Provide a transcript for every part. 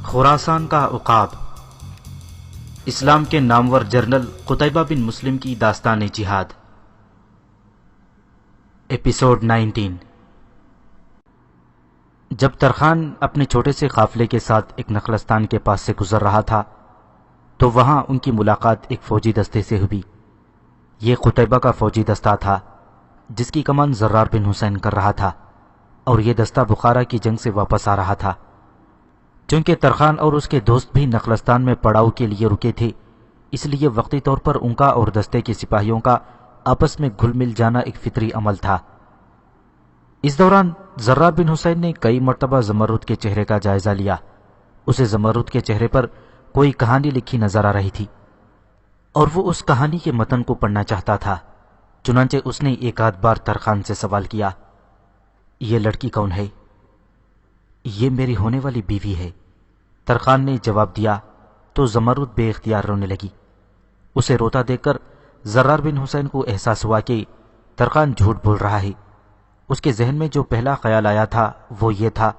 خراسان کا عقاب، اسلام کے نامور جنرل قتیبہ بن مسلم کی داستان جہاد، ایپیسوڈ 19۔ جب ترخان اپنے چھوٹے سے قافلے کے ساتھ ایک نخلستان کے پاس سے گزر رہا تھا تو وہاں ان کی ملاقات ایک فوجی دستے سے ہوئی۔ یہ قتیبہ کا فوجی دستہ تھا جس کی کمان زرار بن حسین کر رہا تھا، اور یہ دستہ بخارا کی جنگ سے واپس آ رہا تھا۔ چونکہ ترخان اور اس کے دوست بھی نخلستان میں پڑاؤ کے لیے رکے تھے، اس لیے وقتی طور پر ان کا اور دستے کے سپاہیوں کا آپس میں گھل مل جانا ایک فطری عمل تھا۔ اس دوران زرار بن حسین نے کئی مرتبہ زمرد کے چہرے کا جائزہ لیا۔ اسے زمرد کے چہرے پر کوئی کہانی لکھی نظر آ رہی تھی اور وہ اس کہانی کے متن کو پڑھنا چاہتا تھا۔ چنانچہ اس نے ایک آدھ بار ترخان سے سوال کیا، یہ لڑکی کون ہے؟ یہ میری ہونے والی بیوی ہے، ترخان نے جواب دیا تو زمرد بے اختیار رونے لگی۔ اسے روتا دیکھ کر زرار بن حسین کو احساس ہوا کہ ترخان جھوٹ بول رہا ہے۔ اس کے ذہن میں جو پہلا خیال آیا تھا وہ یہ تھا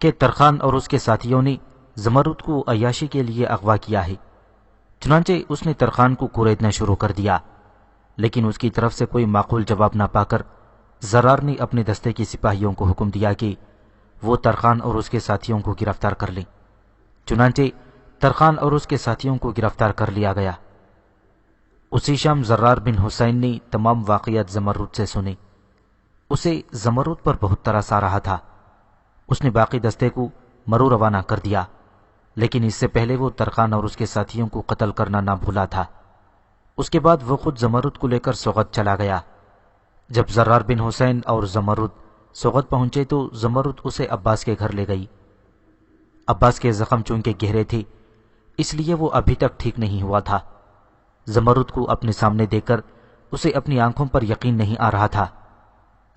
کہ ترخان اور اس کے ساتھیوں نے زمرد کو عیاشی کے لیے اغوا کیا ہے۔ چنانچہ اس نے ترخان کو کوریدنا شروع کر دیا، لیکن اس کی طرف سے کوئی معقول جواب نہ پا کر زرار نے اپنے دستے کے سپاہیوں کو حکم دیا کہ وہ ترخان اور اس کے ساتھیوں کو گرفتار کر لیں۔ چنانچہ ترخان اور اس کے ساتھیوں کو گرفتار کر لیا گیا۔ اسی شام زرار بن حسین نے تمام واقعات زمرد سے سنے۔ اسے زمرد پر بہت ترس آ رہا تھا۔ اس نے باقی دستے کو مرو روانہ کر دیا، لیکن اس سے پہلے وہ ترخان اور اس کے ساتھیوں کو قتل کرنا نہ بھولا تھا۔ اس کے بعد وہ خود زمرد کو لے کر سوغد چلا گیا۔ جب زرار بن حسین اور زمرد سوغد پہنچے تو زمرد اسے عباس کے گھر لے گئی۔ عباس کے زخم چونکہ گہرے تھے اس لیے وہ ابھی تک ٹھیک نہیں ہوا تھا۔ زمرد کو اپنے سامنے دیکھ کر اسے اپنی آنکھوں پر یقین نہیں آ رہا تھا۔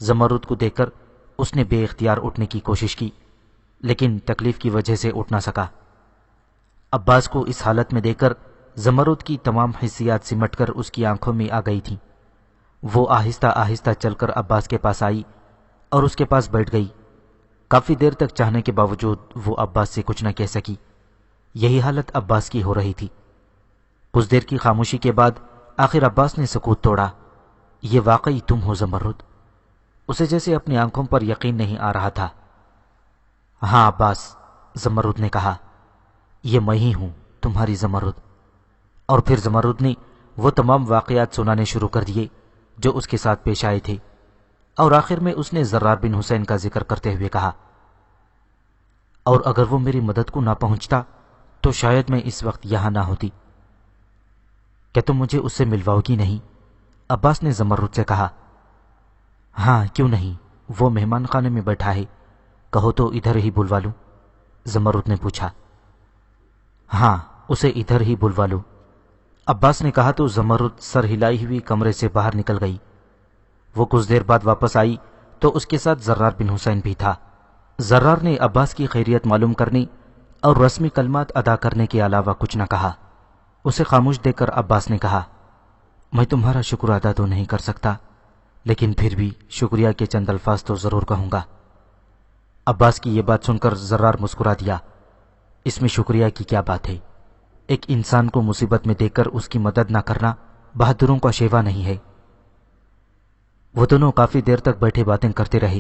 زمرد کو دیکھ کر اس نے بے اختیار اٹھنے کی کوشش کی، لیکن تکلیف کی وجہ سے اٹھ نہ سکا۔ عباس کو اس حالت میں دیکھ کر زمرد کی تمام حسیات سمٹ کر اس کی آنکھوں میں آ گئی تھیں۔ وہ آہستہ آہستہ چل کر عباس کے پاس آئی اور اس کے پاس بیٹھ گئی۔ کافی دیر تک چاہنے کے باوجود وہ عباس سے کچھ نہ کہہ سکی۔ یہی حالت عباس کی ہو رہی تھی۔ کچھ دیر کی خاموشی کے بعد آخر عباس نے سکوت توڑا۔ یہ واقعی تم ہو زمرد؟ اسے جیسے اپنی آنکھوں پر یقین نہیں آ رہا تھا۔ ہاں عباس، زمرد نے کہا، یہ میں ہی ہوں، تمہاری زمرد۔ اور پھر زمرد نے وہ تمام واقعات سنانے شروع کر دیے جو اس کے ساتھ پیش آئے تھے، اور آخر میں اس نے زرار بن حسین کا ذکر کرتے ہوئے کہا، اور اگر وہ میری مدد کو نہ پہنچتا تو شاید میں اس وقت یہاں نہ ہوتی۔ کیا تم مجھے اس سے ملواؤ گی نہیں؟ عباس نے زمرد سے کہا۔ ہاں کیوں نہیں، وہ مہمان خانے میں بیٹھا ہے، کہو تو ادھر ہی بلوا لوں؟ زمرد نے پوچھا۔ ہاں اسے ادھر ہی بلوا لو، عباس نے کہا تو زمرد سر ہلائی ہوئی کمرے سے باہر نکل گئی۔ وہ کچھ دیر بعد واپس آئی تو اس کے ساتھ زرار بن حسین بھی تھا۔ زرار نے عباس کی خیریت معلوم کرنے اور رسمی کلمات ادا کرنے کے علاوہ کچھ نہ کہا۔ اسے خاموش دیکھ کر عباس نے کہا، میں تمہارا شکر ادا تو نہیں کر سکتا، لیکن پھر بھی شکریہ کے چند الفاظ تو ضرور کہوں گا۔ عباس کی یہ بات سن کر زرار مسکرا دیا۔ اس میں شکریہ کی کیا بات ہے؟ ایک انسان کو مصیبت میں دیکھ کر اس کی مدد نہ کرنا بہادروں کا شیوا نہیں ہے۔ وہ دونوں کافی دیر تک بیٹھے باتیں کرتے رہے۔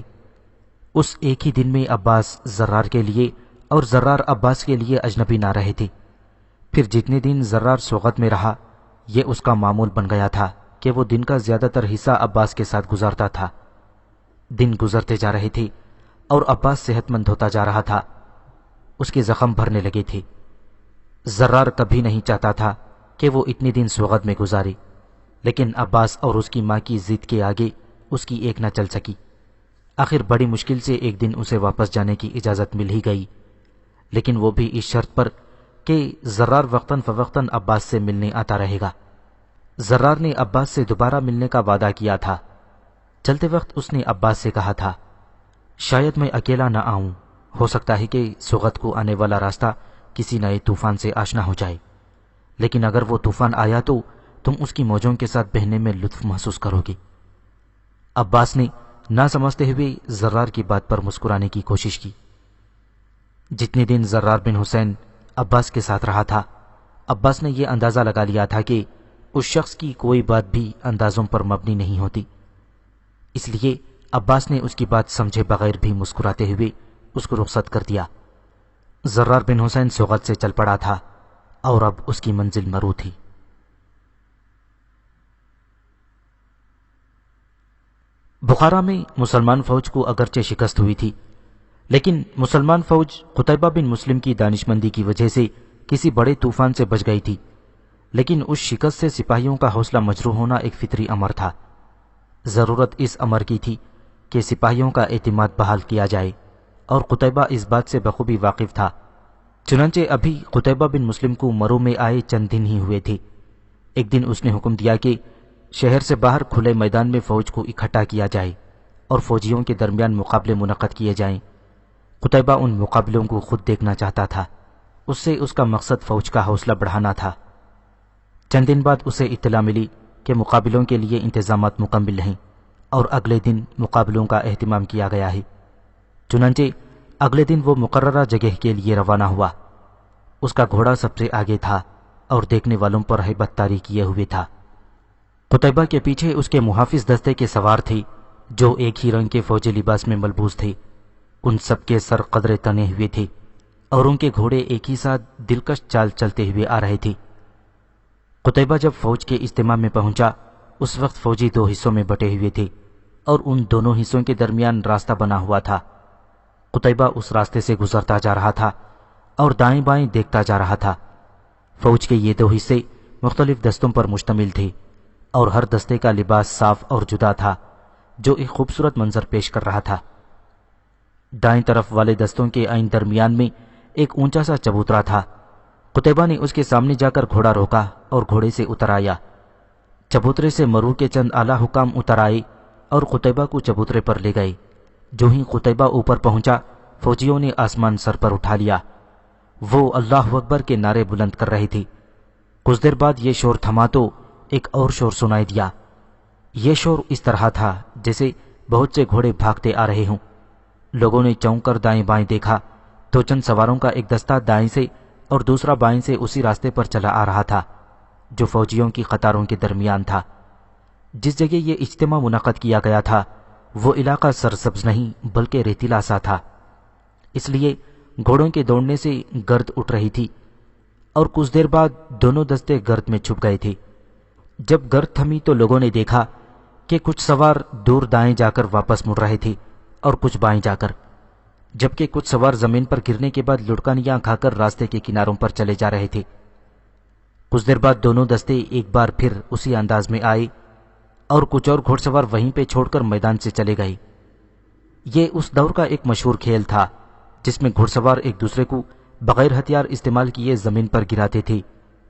اس ایک ہی دن میں عباس زرار کے لیے اور زرار عباس کے لیے اجنبی نہ رہے تھے۔ پھر جتنے دن زرار سوغد میں رہا، یہ اس کا معمول بن گیا تھا کہ وہ دن کا زیادہ تر حصہ عباس کے ساتھ گزارتا تھا۔ دن گزرتے جا رہے تھے اور عباس صحت مند ہوتا جا رہا تھا۔ اس کے زخم بھرنے لگے تھے۔ زرار کبھی نہیں چاہتا تھا کہ وہ اتنے دن سوغد میں گزارے، لیکن عباس اور اس کی ماں کی ضد کے آگے اس کی ایک نہ چل سکی۔ آخر بڑی مشکل سے ایک دن اسے واپس جانے کی اجازت مل ہی گئی، لیکن وہ بھی اس شرط پر کہ زرار وقتاً فوقتاً عباس سے ملنے آتا رہے گا۔ زرار نے عباس سے دوبارہ ملنے کا وعدہ کیا تھا۔ چلتے وقت اس نے عباس سے کہا تھا، شاید میں اکیلا نہ آؤں، ہو سکتا ہے کہ سوغد کو آنے والا راستہ کسی نئے طوفان سے آشنا ہو جائے، لیکن اگر وہ طوفان آیا تو تم اس کی موجوں کے ساتھ بہنے میں لطف محسوس کرو گے۔ عباس نے نہ سمجھتے ہوئے زرار کی بات پر مسکرانے کی کوشش کی۔ جتنے دن زرار بن حسین عباس کے ساتھ رہا تھا، عباس نے یہ اندازہ لگا لیا تھا کہ اس شخص کی کوئی بات بھی اندازوں پر مبنی نہیں ہوتی، اس لیے عباس نے اس کی بات سمجھے بغیر بھی مسکراتے ہوئے اس کو رخصت کر دیا۔ زرار بن حسین سوغت سے چل پڑا تھا اور اب اس کی منزل مرو تھی۔ بخارا میں مسلمان فوج کو اگرچہ شکست ہوئی تھی، لیکن مسلمان فوج قتیبہ بن مسلم کی دانش مندی کی وجہ سے کسی بڑے طوفان سے بچ گئی تھی، لیکن اس شکست سے سپاہیوں کا حوصلہ مجروح ہونا ایک فطری امر تھا۔ ضرورت اس امر کی تھی کہ سپاہیوں کا اعتماد بحال کیا جائے، اور قتیبہ اس بات سے بخوبی واقف تھا۔ چنانچہ ابھی قتیبہ بن مسلم کو مرو میں آئے چند دن ہی ہوئے تھے۔ ایک دن اس نے حکم دیا کہ شہر سے باہر کھلے میدان میں فوج کو اکٹھا کیا جائے اور فوجیوں کے درمیان مقابلے منعقد کیے جائیں۔ قتیبہ ان مقابلوں کو خود دیکھنا چاہتا تھا، اس سے اس کا مقصد فوج کا حوصلہ بڑھانا تھا۔ چند دن بعد اسے اطلاع ملی کہ مقابلوں کے لیے انتظامات مکمل ہیں اور اگلے دن مقابلوں کا اہتمام کیا گیا ہے۔ چنانچہ اگلے دن وہ مقررہ جگہ کے لیے روانہ ہوا۔ اس کا گھوڑا سب سے آگے تھا اور دیکھنے والوں پر ہیبت طاری کیے ہوئے تھا۔ قتیبہ کے پیچھے اس کے محافظ دستے کے سوار تھے جو ایک ہی رنگ کے فوجی لباس میں ملبوس تھے۔ ان سب کے سر قدرے تنے ہوئے تھے اور ان کے گھوڑے ایک ہی ساتھ دلکش چال چلتے ہوئے آ رہے تھے۔ قتیبہ جب فوج کے اجتماع میں پہنچا، اس وقت فوجی دو حصوں میں بٹے ہوئے تھے اور ان دونوں حصوں کے درمیان راستہ بنا ہوا تھا۔ قتیبہ اس راستے سے گزرتا جا رہا تھا اور دائیں بائیں دیکھتا جا رہا تھا۔ فوج کے یہ دو حصے مختلف دستوں پر مشتمل تھے اور ہر دستے کا لباس صاف اور جدا تھا جو ایک خوبصورت منظر پیش کر رہا تھا۔ دائیں طرف والے دستوں کے عین درمیان میں ایک اونچا سا چبوترا تھا۔ قتیبہ نے اس کے سامنے جا کر گھوڑا روکا اور گھوڑے سے اتر آیا۔ چبوترے سے مرو کے چند اعلیٰ حکام اتر آئے اور قتیبہ کو چبوترے پر لے گئے۔ جو ہی قتیبہ اوپر پہنچا، فوجیوں نے آسمان سر پر اٹھا لیا۔ وہ اللہ اکبر کے نعرے بلند کر رہے تھے۔ کچھ دیر بعد یہ شور تھما تو ایک اور شور سنائی دیا۔ یہ شور اس طرح تھا جیسے بہت سے گھوڑے بھاگتے آ رہے ہوں۔ لوگوں نے چونک کر دائیں بائیں دیکھا تو چند سواروں کا ایک دستہ دائیں سے اور دوسرا بائیں سے اسی راستے پر چلا آ رہا تھا جو فوجیوں کی قطاروں کے درمیان تھا۔ جس جگہ یہ اجتماع منعقد کیا گیا تھا وہ علاقہ سرسبز نہیں بلکہ ریتیلا سا تھا، اس لیے گھوڑوں کے دوڑنے سے گرد اٹھ رہی تھی اور کچھ دیر بعد دونوں دستے گرد میں چھپ گئے تھے۔ جب گرد تھمی تو لوگوں نے دیکھا کہ کچھ سوار دور دائیں جا کر واپس مڑ رہے تھے اور کچھ بائیں جا کر، جبکہ کچھ سوار زمین پر گرنے کے بعد لڑکانیاں کھا کر راستے کے کناروں پر چلے جا رہے تھے۔ کچھ دیر بعد دونوں دستے ایک بار پھر اسی انداز میں آئے اور کچھ اور گھوڑ سوار وہیں پہ چھوڑ کر میدان سے چلے گئے۔ یہ اس دور کا ایک مشہور کھیل تھا جس میں گھوڑ سوار ایک دوسرے کو بغیر ہتھیار استعمال کیے زمین پر گراتے تھے،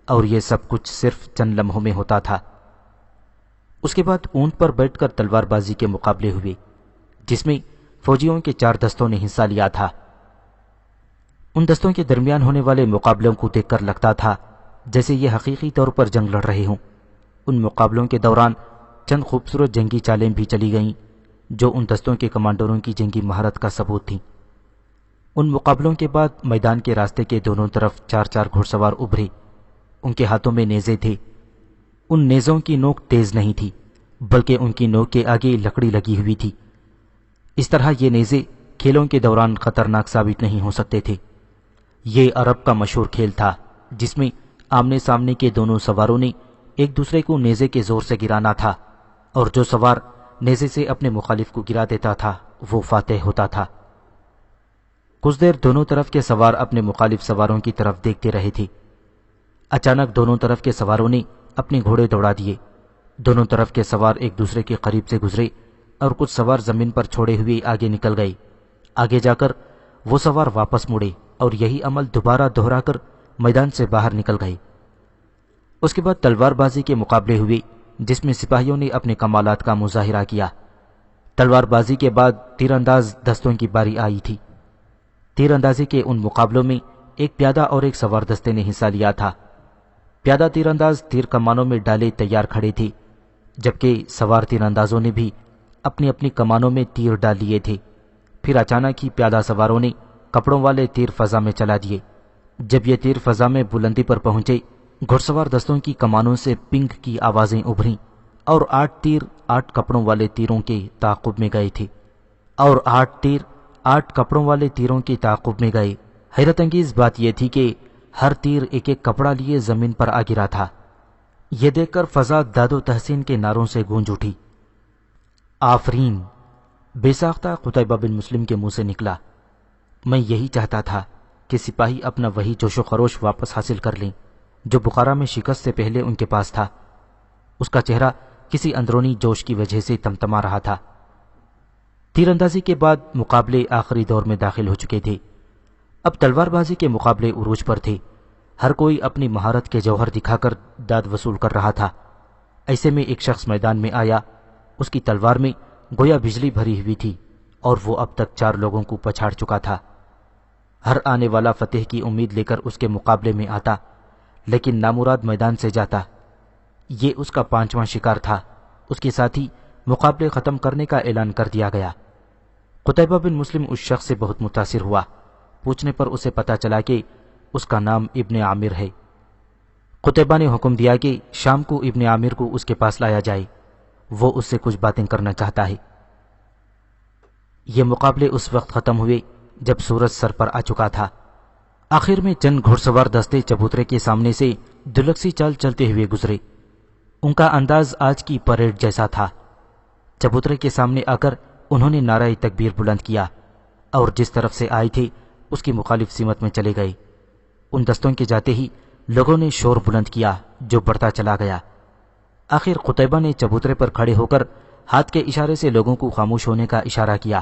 اور یہ سب کچھ صرف چند لمحوں میں ہوتا تھا۔ اس کے بعد اونٹ پر بیٹھ کر تلوار بازی کے مقابلے ہوئے جس میں فوجیوں کے 4 دستوں نے حصہ لیا تھا۔ ان دستوں کے درمیان ہونے والے مقابلوں کو دیکھ کر لگتا تھا جیسے یہ حقیقی طور پر جنگ لڑ رہے ہوں۔ ان مقابلوں کے دوران چند خوبصورت جنگی چالیں بھی چلی گئیں جو ان دستوں کے کمانڈروں کی جنگی مہارت کا ثبوت تھیں۔ ان مقابلوں کے بعد میدان کے راستے کے دونوں طرف 4 گھوڑ سوار ابھرے۔ ان کے ہاتھوں میں نیزے تھے۔ ان نیزوں کی نوک تیز نہیں تھی بلکہ ان کی نوک کے آگے لکڑی لگی ہوئی تھی۔ اس طرح یہ نیزے کھیلوں کے دوران خطرناک ثابت نہیں ہو سکتے تھے۔ یہ عرب کا مشہور کھیل تھا جس میں آمنے سامنے کے دونوں سواروں نے ایک دوسرے کو نیزے کے زور سے گرانا تھا، اور جو سوار نیزے سے اپنے مخالف کو گرا دیتا تھا وہ فاتح ہوتا تھا۔ کچھ دیر دونوں طرف کے سوار اپنے مخالف سواروں کی طرف دیکھتے رہے تھے۔ اچانک دونوں طرف کے سواروں نے اپنے گھوڑے دوڑا دیے۔ دونوں طرف کے سوار ایک دوسرے کے قریب سے گزرے اور کچھ سوار زمین پر چھوڑے ہوئے آگے نکل گئے۔ آگے جا کر وہ سوار واپس مڑے اور یہی عمل دوبارہ دہرا کر میدان سے باہر نکل گئے۔ اس کے بعد تلوار بازی کے مقابلے ہوئے جس میں سپاہیوں نے اپنے کمالات کا مظاہرہ کیا۔ تلوار بازی کے بعد تیر انداز دستوں کی باری آئی تھی۔ تیر اندازی کے ان مقابلوں میں ایک پیادہ اور ایک سوار دستے نے حصہ لیا تھا۔ پیادہ تیر انداز تیر کمانوں میں ڈالے تیار کھڑے تھے، جبکہ سوار تیر اندازوں نے بھی اپنی اپنی کمانوں میں تیر ڈال لیے تھے۔ پھر اچانک ہی پیادہ سواروں نے کپڑوں والے تیر فضا میں چلا دیے۔ جب یہ تیر فضا میں بلندی پر پہنچے، گھڑ سوار دستوں کی کمانوں سے پنگ کی آوازیں ابھریں اور 8 تیر 8 کپڑوں والے تیروں کے تعاقب میں گئے تھے، اور 8 تیر 8 کپڑوں والے تیروں کے تعاقب میں گئے۔ حیرت انگیز بات یہ تھی کہ ہر تیر ایک ایک کپڑا لیے زمین پر آ گرا تھا۔ یہ دیکھ کر فضا داد و تحسین کے نعروں سے گونج اٹھی۔ آفرین! بے ساختہ قتیبہ بن مسلم کے منہ سے نکلا۔ میں یہی چاہتا تھا کہ سپاہی اپنا وہی جوش و خروش واپس حاصل کر لیں جو بخارا میں شکست سے پہلے ان کے پاس تھا۔ اس کا چہرہ کسی اندرونی جوش کی وجہ سے تمتما رہا تھا۔ تیر اندازی کے بعد مقابلے آخری دور میں داخل ہو چکے تھے۔ اب تلوار بازی کے مقابلے عروج پر تھے۔ ہر کوئی اپنی مہارت کے جوہر دکھا کر داد وصول کر رہا تھا۔ ایسے میں ایک شخص میدان میں آیا۔ اس کی تلوار میں گویا بجلی بھری ہوئی تھی اور وہ اب تک 4 لوگوں کو پچھاڑ چکا تھا۔ ہر آنے والا فتح کی امید لے کر اس کے مقابلے میں آتا، لیکن نامراد میدان سے جاتا۔ یہ اس کا 5واں شکار تھا۔ اس کے ساتھ ہی مقابلے ختم کرنے کا اعلان کر دیا گیا۔ قتیبہ بن مسلم اس شخص سے بہت متاثر ہوا۔ پوچھنے پر اسے پتا چلا کہ اس کا نام ابن عامر ہے۔ قتیبہ نے حکم دیا کہ شام کو ابن عامر کو اس کے پاس لایا جائے، وہ اس سے کچھ باتیں کرنا چاہتا ہے۔ یہ مقابلے اس وقت ختم ہوئے جب سورج سر پر آ چکا تھا۔ آخر میں چند گھڑ سوار دستے چبوترے کے سامنے سے دلکسی چال چلتے ہوئے گزرے۔ ان کا انداز آج کی پریڈ جیسا تھا۔ چبوترے کے سامنے آ کر انہوں نے نعرہ تکبیر بلند کیا اور جس طرف سے آئے تھے اس کی مخالف سمت میں چلے گئے۔ ان دستوں کے جاتے ہی لوگوں نے شور بلند کیا جو بڑھتا چلا گیا۔ آخر قتیبہ نے چبوترے پر کھڑے ہو کر ہاتھ کے اشارے سے لوگوں کو خاموش ہونے کا اشارہ کیا۔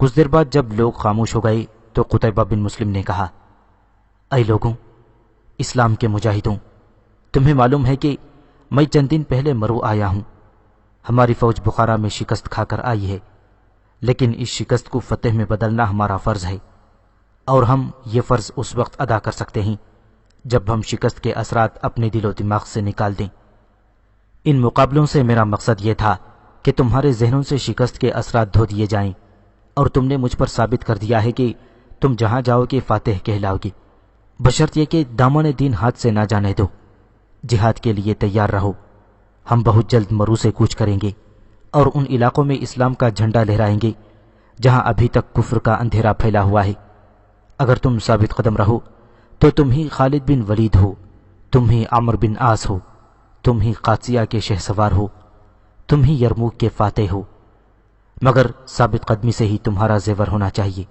کچھ دیر بعد جب لوگ خاموش ہو گئے تو قتیبہ بن مسلم نے کہا، اے لوگوں، اسلام کے مجاہدوں، تمہیں معلوم ہے کہ میں چند دن پہلے مرو آیا ہوں۔ ہماری فوج بخارا میں شکست کھا کر آئی ہے، لیکن اس شکست کو فتح میں بدلنا ہمارا فرض ہے، اور ہم یہ فرض اس وقت ادا کر سکتے ہیں جب ہم شکست کے اثرات اپنے دل و دماغ سے نکال دیں۔ ان مقابلوں سے میرا مقصد یہ تھا کہ تمہارے ذہنوں سے شکست کے اثرات دھو دیے جائیں، اور تم نے مجھ پر ثابت کر دیا ہے کہ تم جہاں جاؤ گے فاتح کہلاؤ گے، بشرط یہ کہ دامن دین ہاتھ سے نہ جانے دو۔ جہاد کے لیے تیار رہو۔ ہم بہت جلد مرو سے کوچ کریں گے اور ان علاقوں میں اسلام کا جھنڈا لہرائیں گے جہاں ابھی تک کفر کا اندھیرا پھیلا ہوا ہے۔ اگر تم ثابت قدم رہو تو تم ہی خالد بن ولید ہو، تم ہی عمر بن عاص ہو، تم ہی قادسیہ کے شہ سوار ہو، تم ہی یرموک کے فاتح ہو، مگر ثابت قدمی سے ہی تمہارا زیور ہونا چاہیے۔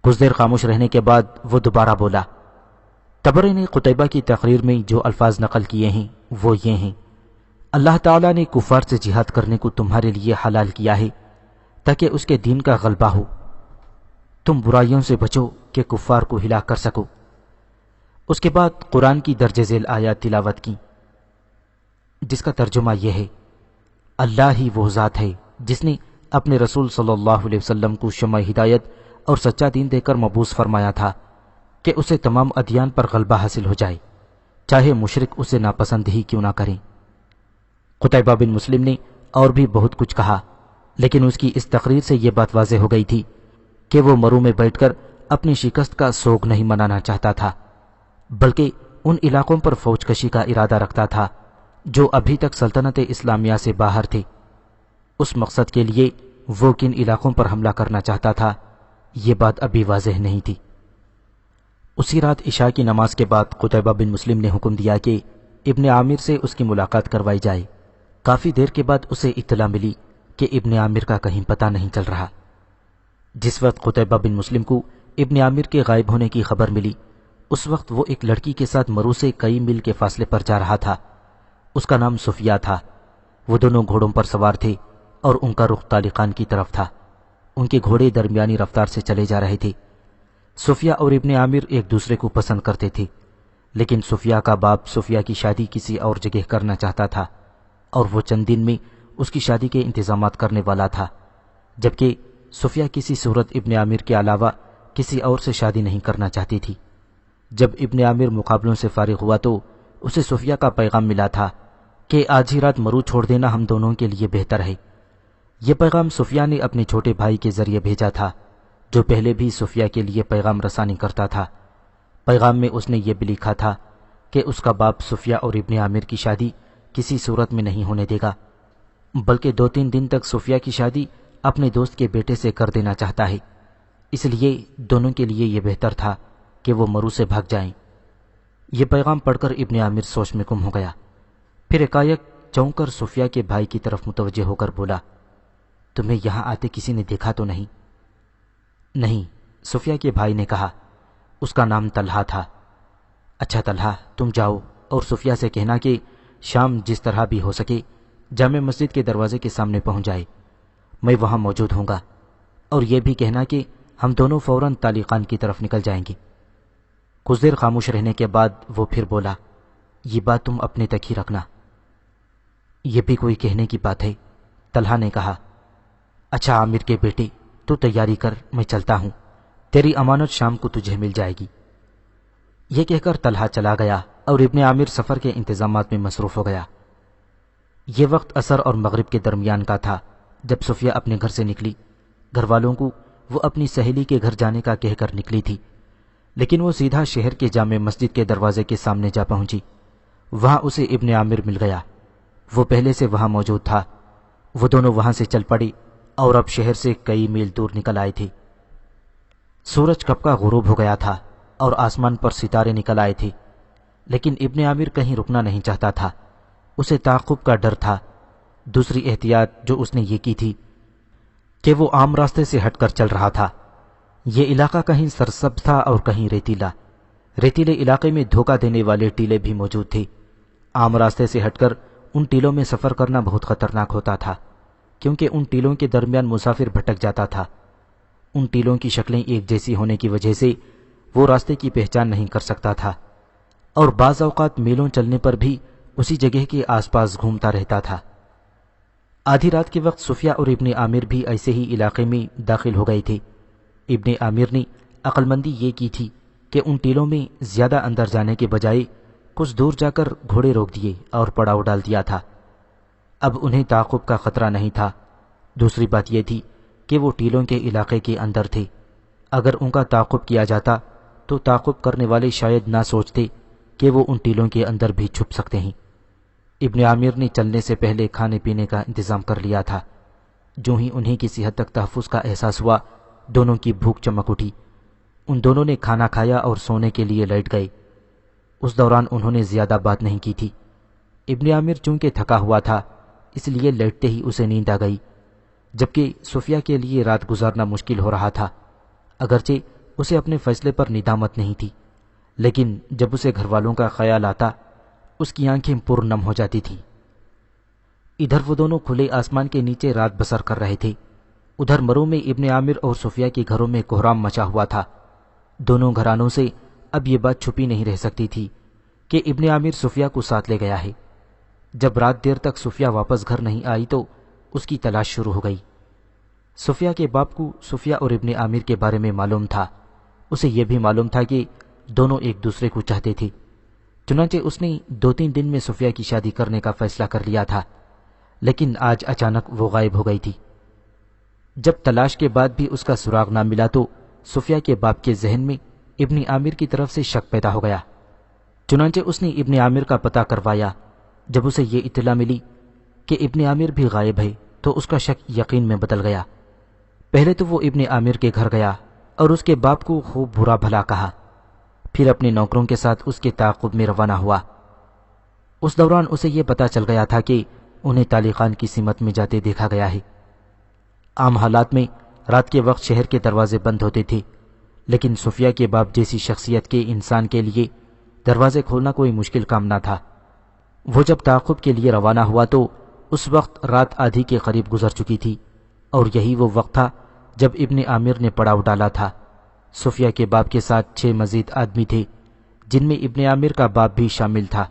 کچھ دیر خاموش رہنے کے بعد وہ دوبارہ بولا۔ طبری نے قتیبہ کی تقریر میں جو الفاظ نقل کیے ہیں وہ یہ ہیں، اللہ تعالیٰ نے کفار سے جہاد کرنے کو تمہارے لیے حلال کیا ہے تاکہ اس کے دین کا غلبہ ہو۔ تم برائیوں سے بچو کہ کفار کو ہلاک کر سکو۔ اس کے بعد قرآن کی درج ذیل آیات تلاوت کی، جس کا ترجمہ یہ ہے، اللہ ہی وہ ذات ہے جس نے اپنے رسول صلی اللہ علیہ وسلم کو شمع ہدایت اور سچا دین دے کر مبعوث فرمایا تھا کہ اسے تمام ادیان پر غلبہ حاصل ہو جائے، چاہے مشرک اسے ناپسند ہی کیوں نہ کریں۔ قتیبہ بن مسلم نے اور بھی بہت کچھ کہا، لیکن اس کی اس تقریر سے یہ بات واضح ہو گئی تھی کہ وہ مرو میں بیٹھ کر اپنی شکست کا سوگ نہیں منانا چاہتا تھا، بلکہ ان علاقوں پر فوج کشی کا ارادہ رکھتا تھا جو ابھی تک سلطنت اسلامیہ سے باہر تھے۔ اس مقصد کے لیے وہ کن علاقوں پر حملہ کرنا چاہتا تھا یہ بات ابھی واضح نہیں تھی۔ اسی رات عشاء کی نماز کے بعد قتیبہ بن مسلم نے حکم دیا کہ ابن عامر سے اس کی ملاقات کروائی جائے۔ کافی دیر کے بعد اسے اطلاع ملی کہ ابن عامر کا کہیں پتہ نہیں چل رہا۔ جس وقت قتیبہ بن مسلم کو ابن عامر کے غائب ہونے کی خبر ملی، اس وقت وہ ایک لڑکی کے ساتھ مرو سے کئی میل کے فاصلے پر جا رہا تھا۔ اس کا نام صفیہ تھا۔ وہ دونوں گھوڑوں پر سوار تھے اور ان کا رخ طالقان کی طرف تھا۔ ان کے گھوڑے درمیانی رفتار سے چلے جا رہے تھے۔ صفیہ اور ابن عامر ایک دوسرے کو پسند کرتے تھے، لیکن صفیہ کا باپ صفیہ کی شادی کسی اور جگہ کرنا چاہتا تھا اور وہ چند دن میں اس کی شادی کے انتظامات کرنے والا تھا، جبکہ صفیہ کسی صورت ابن عامر کے علاوہ کسی اور سے شادی نہیں کرنا چاہتی تھی۔ جب ابن عامر مقابلوں سے فارغ ہوا تو اسے صفیہ کا پیغام ملا تھا کہ آج ہی رات مرو چھوڑ دینا ہم دونوں کے لیے بہتر ہے۔ یہ پیغام صفیہ نے اپنے چھوٹے بھائی کے ذریعے بھیجا تھا جو پہلے بھی صفیہ کے لیے پیغام رسانی کرتا تھا۔ پیغام میں اس نے یہ بھی لکھا تھا کہ اس کا باپ صفیہ اور ابن عامر کی شادی کسی صورت میں نہیں ہونے دے گا، بلکہ 2-3 دن تک صفیہ کی شادی اپنے دوست کے بیٹے سے کر دینا چاہتا ہے، اس لیے دونوں کے لیے یہ بہتر تھا کہ وہ مرو سے بھاگ جائیں۔ یہ پیغام پڑھ کر ابن عامر سوچ میں گم ہو گیا، پھر ایکایک چونک کر صفیہ کے بھائی کی طرف متوجہ ہو کر بولا، تمہیں یہاں آتے کسی نے دیکھا تو نہیں؟ نہیں، صفیہ کے بھائی نے کہا، اس کا نام طلحہ تھا۔ اچھا طلحہ، تم جاؤ اور صفیہ سے کہنا کہ شام جس طرح بھی ہو سکے جامع مسجد کے دروازے کے سامنے پہنچ جائے، میں وہاں موجود ہوں گا، اور یہ بھی کہنا کہ ہم دونوں فوراً طالقان کی طرف نکل جائیں گے۔ کچھ دیر خاموش رہنے کے بعد وہ پھر بولا، یہ بات تم اپنے تک ہی رکھنا۔ یہ بھی کوئی کہنے کی بات ہے؟ طلحہ نے کہا۔ اچھا عامر کے بیٹے، تو تیاری کر، میں چلتا ہوں، تیری امانت شام کو تجھے مل جائے گی۔ یہ کہہ کر طلحہ چلا گیا اور ابن عامر سفر کے انتظامات میں مصروف ہو گیا۔ یہ وقت عصر اور مغرب کے درمیان کا تھا جب صفیہ اپنے گھر سے نکلی۔ گھر والوں کو وہ اپنی سہیلی کے گھر جانے کا کہہ کر نکلی تھی، لیکن وہ سیدھا شہر کے جامع مسجد کے دروازے کے سامنے جا پہنچی۔ وہاں اسے ابن عامر مل گیا، وہ پہلے سے وہاں موجود تھا۔ وہ دونوں وہاں سے چل پڑی اور اب شہر سے کئی میل دور نکل آئے تھے۔ سورج کب کا غروب ہو گیا تھا اور آسمان پر ستارے نکل آئے تھے، لیکن ابن عامر کہیں رکنا نہیں چاہتا تھا۔ اسے تعاقب کا ڈر تھا۔ دوسری احتیاط جو اس نے یہ کی تھی کہ وہ عام راستے سے ہٹ کر چل رہا تھا۔ یہ علاقہ کہیں سرسبز تھا اور کہیں ریتیلا۔ ریتیلے علاقے میں دھوکہ دینے والے ٹیلے بھی موجود تھے۔ عام راستے سے ہٹ کر ان ٹیلوں میں سفر کرنا بہت خطرناک ہوتا تھا، کیونکہ ان ٹیلوں کے درمیان مسافر بھٹک جاتا تھا۔ ان ٹیلوں کی شکلیں ایک جیسی ہونے کی وجہ سے وہ راستے کی پہچان نہیں کر سکتا تھا، اور بعض اوقات میلوں چلنے پر بھی اسی جگہ کے آس پاس گھومتا رہتا تھا۔ آدھی رات کے وقت صفیہ اور ابن عامر بھی ایسے ہی علاقے میں داخل ہو گئے تھے۔ ابن عامر نے عقل مندی یہ کی تھی کہ ان ٹیلوں میں زیادہ اندر جانے کے بجائے کچھ دور جا کر گھوڑے روک دیے اور پڑاؤ ڈال دیا تھا۔ اب انہیں تعاقب کا خطرہ نہیں تھا۔ دوسری بات یہ تھی کہ وہ ٹیلوں کے علاقے کے اندر تھے۔ اگر ان کا تعاقب کیا جاتا تو تعاقب کرنے والے شاید نہ سوچتے کہ وہ ان ٹیلوں کے اندر بھی چھپ سکتے ہیں۔ ابن عامر نے چلنے سے پہلے کھانے پینے کا انتظام کر لیا تھا۔ جو ہی انہیں کسی حد تک تحفظ کا احساس ہوا، دونوں کی بھوک چمک اٹھی۔ ان دونوں نے کھانا کھایا اور سونے کے لیے لیٹ گئے۔ اس دوران انہوں نے زیادہ بات نہیں کی تھی۔ ابن عامر چونکہ تھکا ہوا تھا، اس لیے لیٹتے ہی اسے نیند آ گئی، جبکہ صفیہ کے لیے رات گزارنا مشکل ہو رہا تھا۔ اگرچہ اسے اپنے فیصلے پر ندامت نہیں تھی، لیکن جب اسے گھر والوں کا خیال آتا، اس کی آنکھیں پر نم ہو جاتی تھیں۔ ادھر وہ دونوں کھلے آسمان کے نیچے رات بسر کر رہے تھے، ادھر مرو میں ابن عامر اور صفیہ کے گھروں میں کوہرام مچا ہوا تھا۔ دونوں گھرانوں سے اب یہ بات چھپی نہیں رہ سکتی تھی کہ ابن عامر صفیہ کو ساتھ لے گیا ہے۔ جب رات دیر تک صفیہ واپس گھر نہیں آئی تو اس کی تلاش شروع ہو گئی۔ صفیہ کے باپ کو صفیہ اور ابن عامر کے بارے میں معلوم تھا۔ اسے یہ بھی معلوم تھا کہ دونوں ایک دوسرے کو چاہتے تھے، چنانچہ اس نے 2-3 دن میں صفیہ کی شادی کرنے کا فیصلہ کر لیا تھا، لیکن آج اچانک وہ غائب ہو گئی تھی۔ جب تلاش کے بعد بھی اس کا سراغ نہ ملا تو صفیہ کے باپ کے ذہن میں ابن عامر کی طرف سے شک پیدا ہو گیا۔ چنانچہ اس نے ابن عامر کا پتہ کروایا۔ جب اسے یہ اطلاع ملی کہ ابن عامر بھی غائب ہے تو اس کا شک یقین میں بدل گیا۔ پہلے تو وہ ابن عامر کے گھر گیا اور اس کے باپ کو خوب برا بھلا کہا، پھر اپنے نوکروں کے ساتھ اس کے تعاقب میں روانہ ہوا۔ اس دوران اسے یہ پتہ چل گیا تھا کہ انہیں طالقان کی سمت میں جاتے دیکھا گیا ہے۔ عام حالات میں رات کے وقت شہر کے دروازے بند ہوتے تھے، لیکن صفیہ کے باپ جیسی شخصیت کے انسان کے لیے دروازے کھولنا کوئی مشکل کام نہ تھا۔ وہ جب تعاقب کے لیے روانہ ہوا تو اس وقت رات آدھی کے قریب گزر چکی تھی، اور یہی وہ وقت تھا جب ابن عامر نے پڑاؤ ڈالا تھا۔ صفیہ کے باپ کے ساتھ 6 مزید آدمی تھے، جن میں ابن عامر کا باپ بھی شامل تھا۔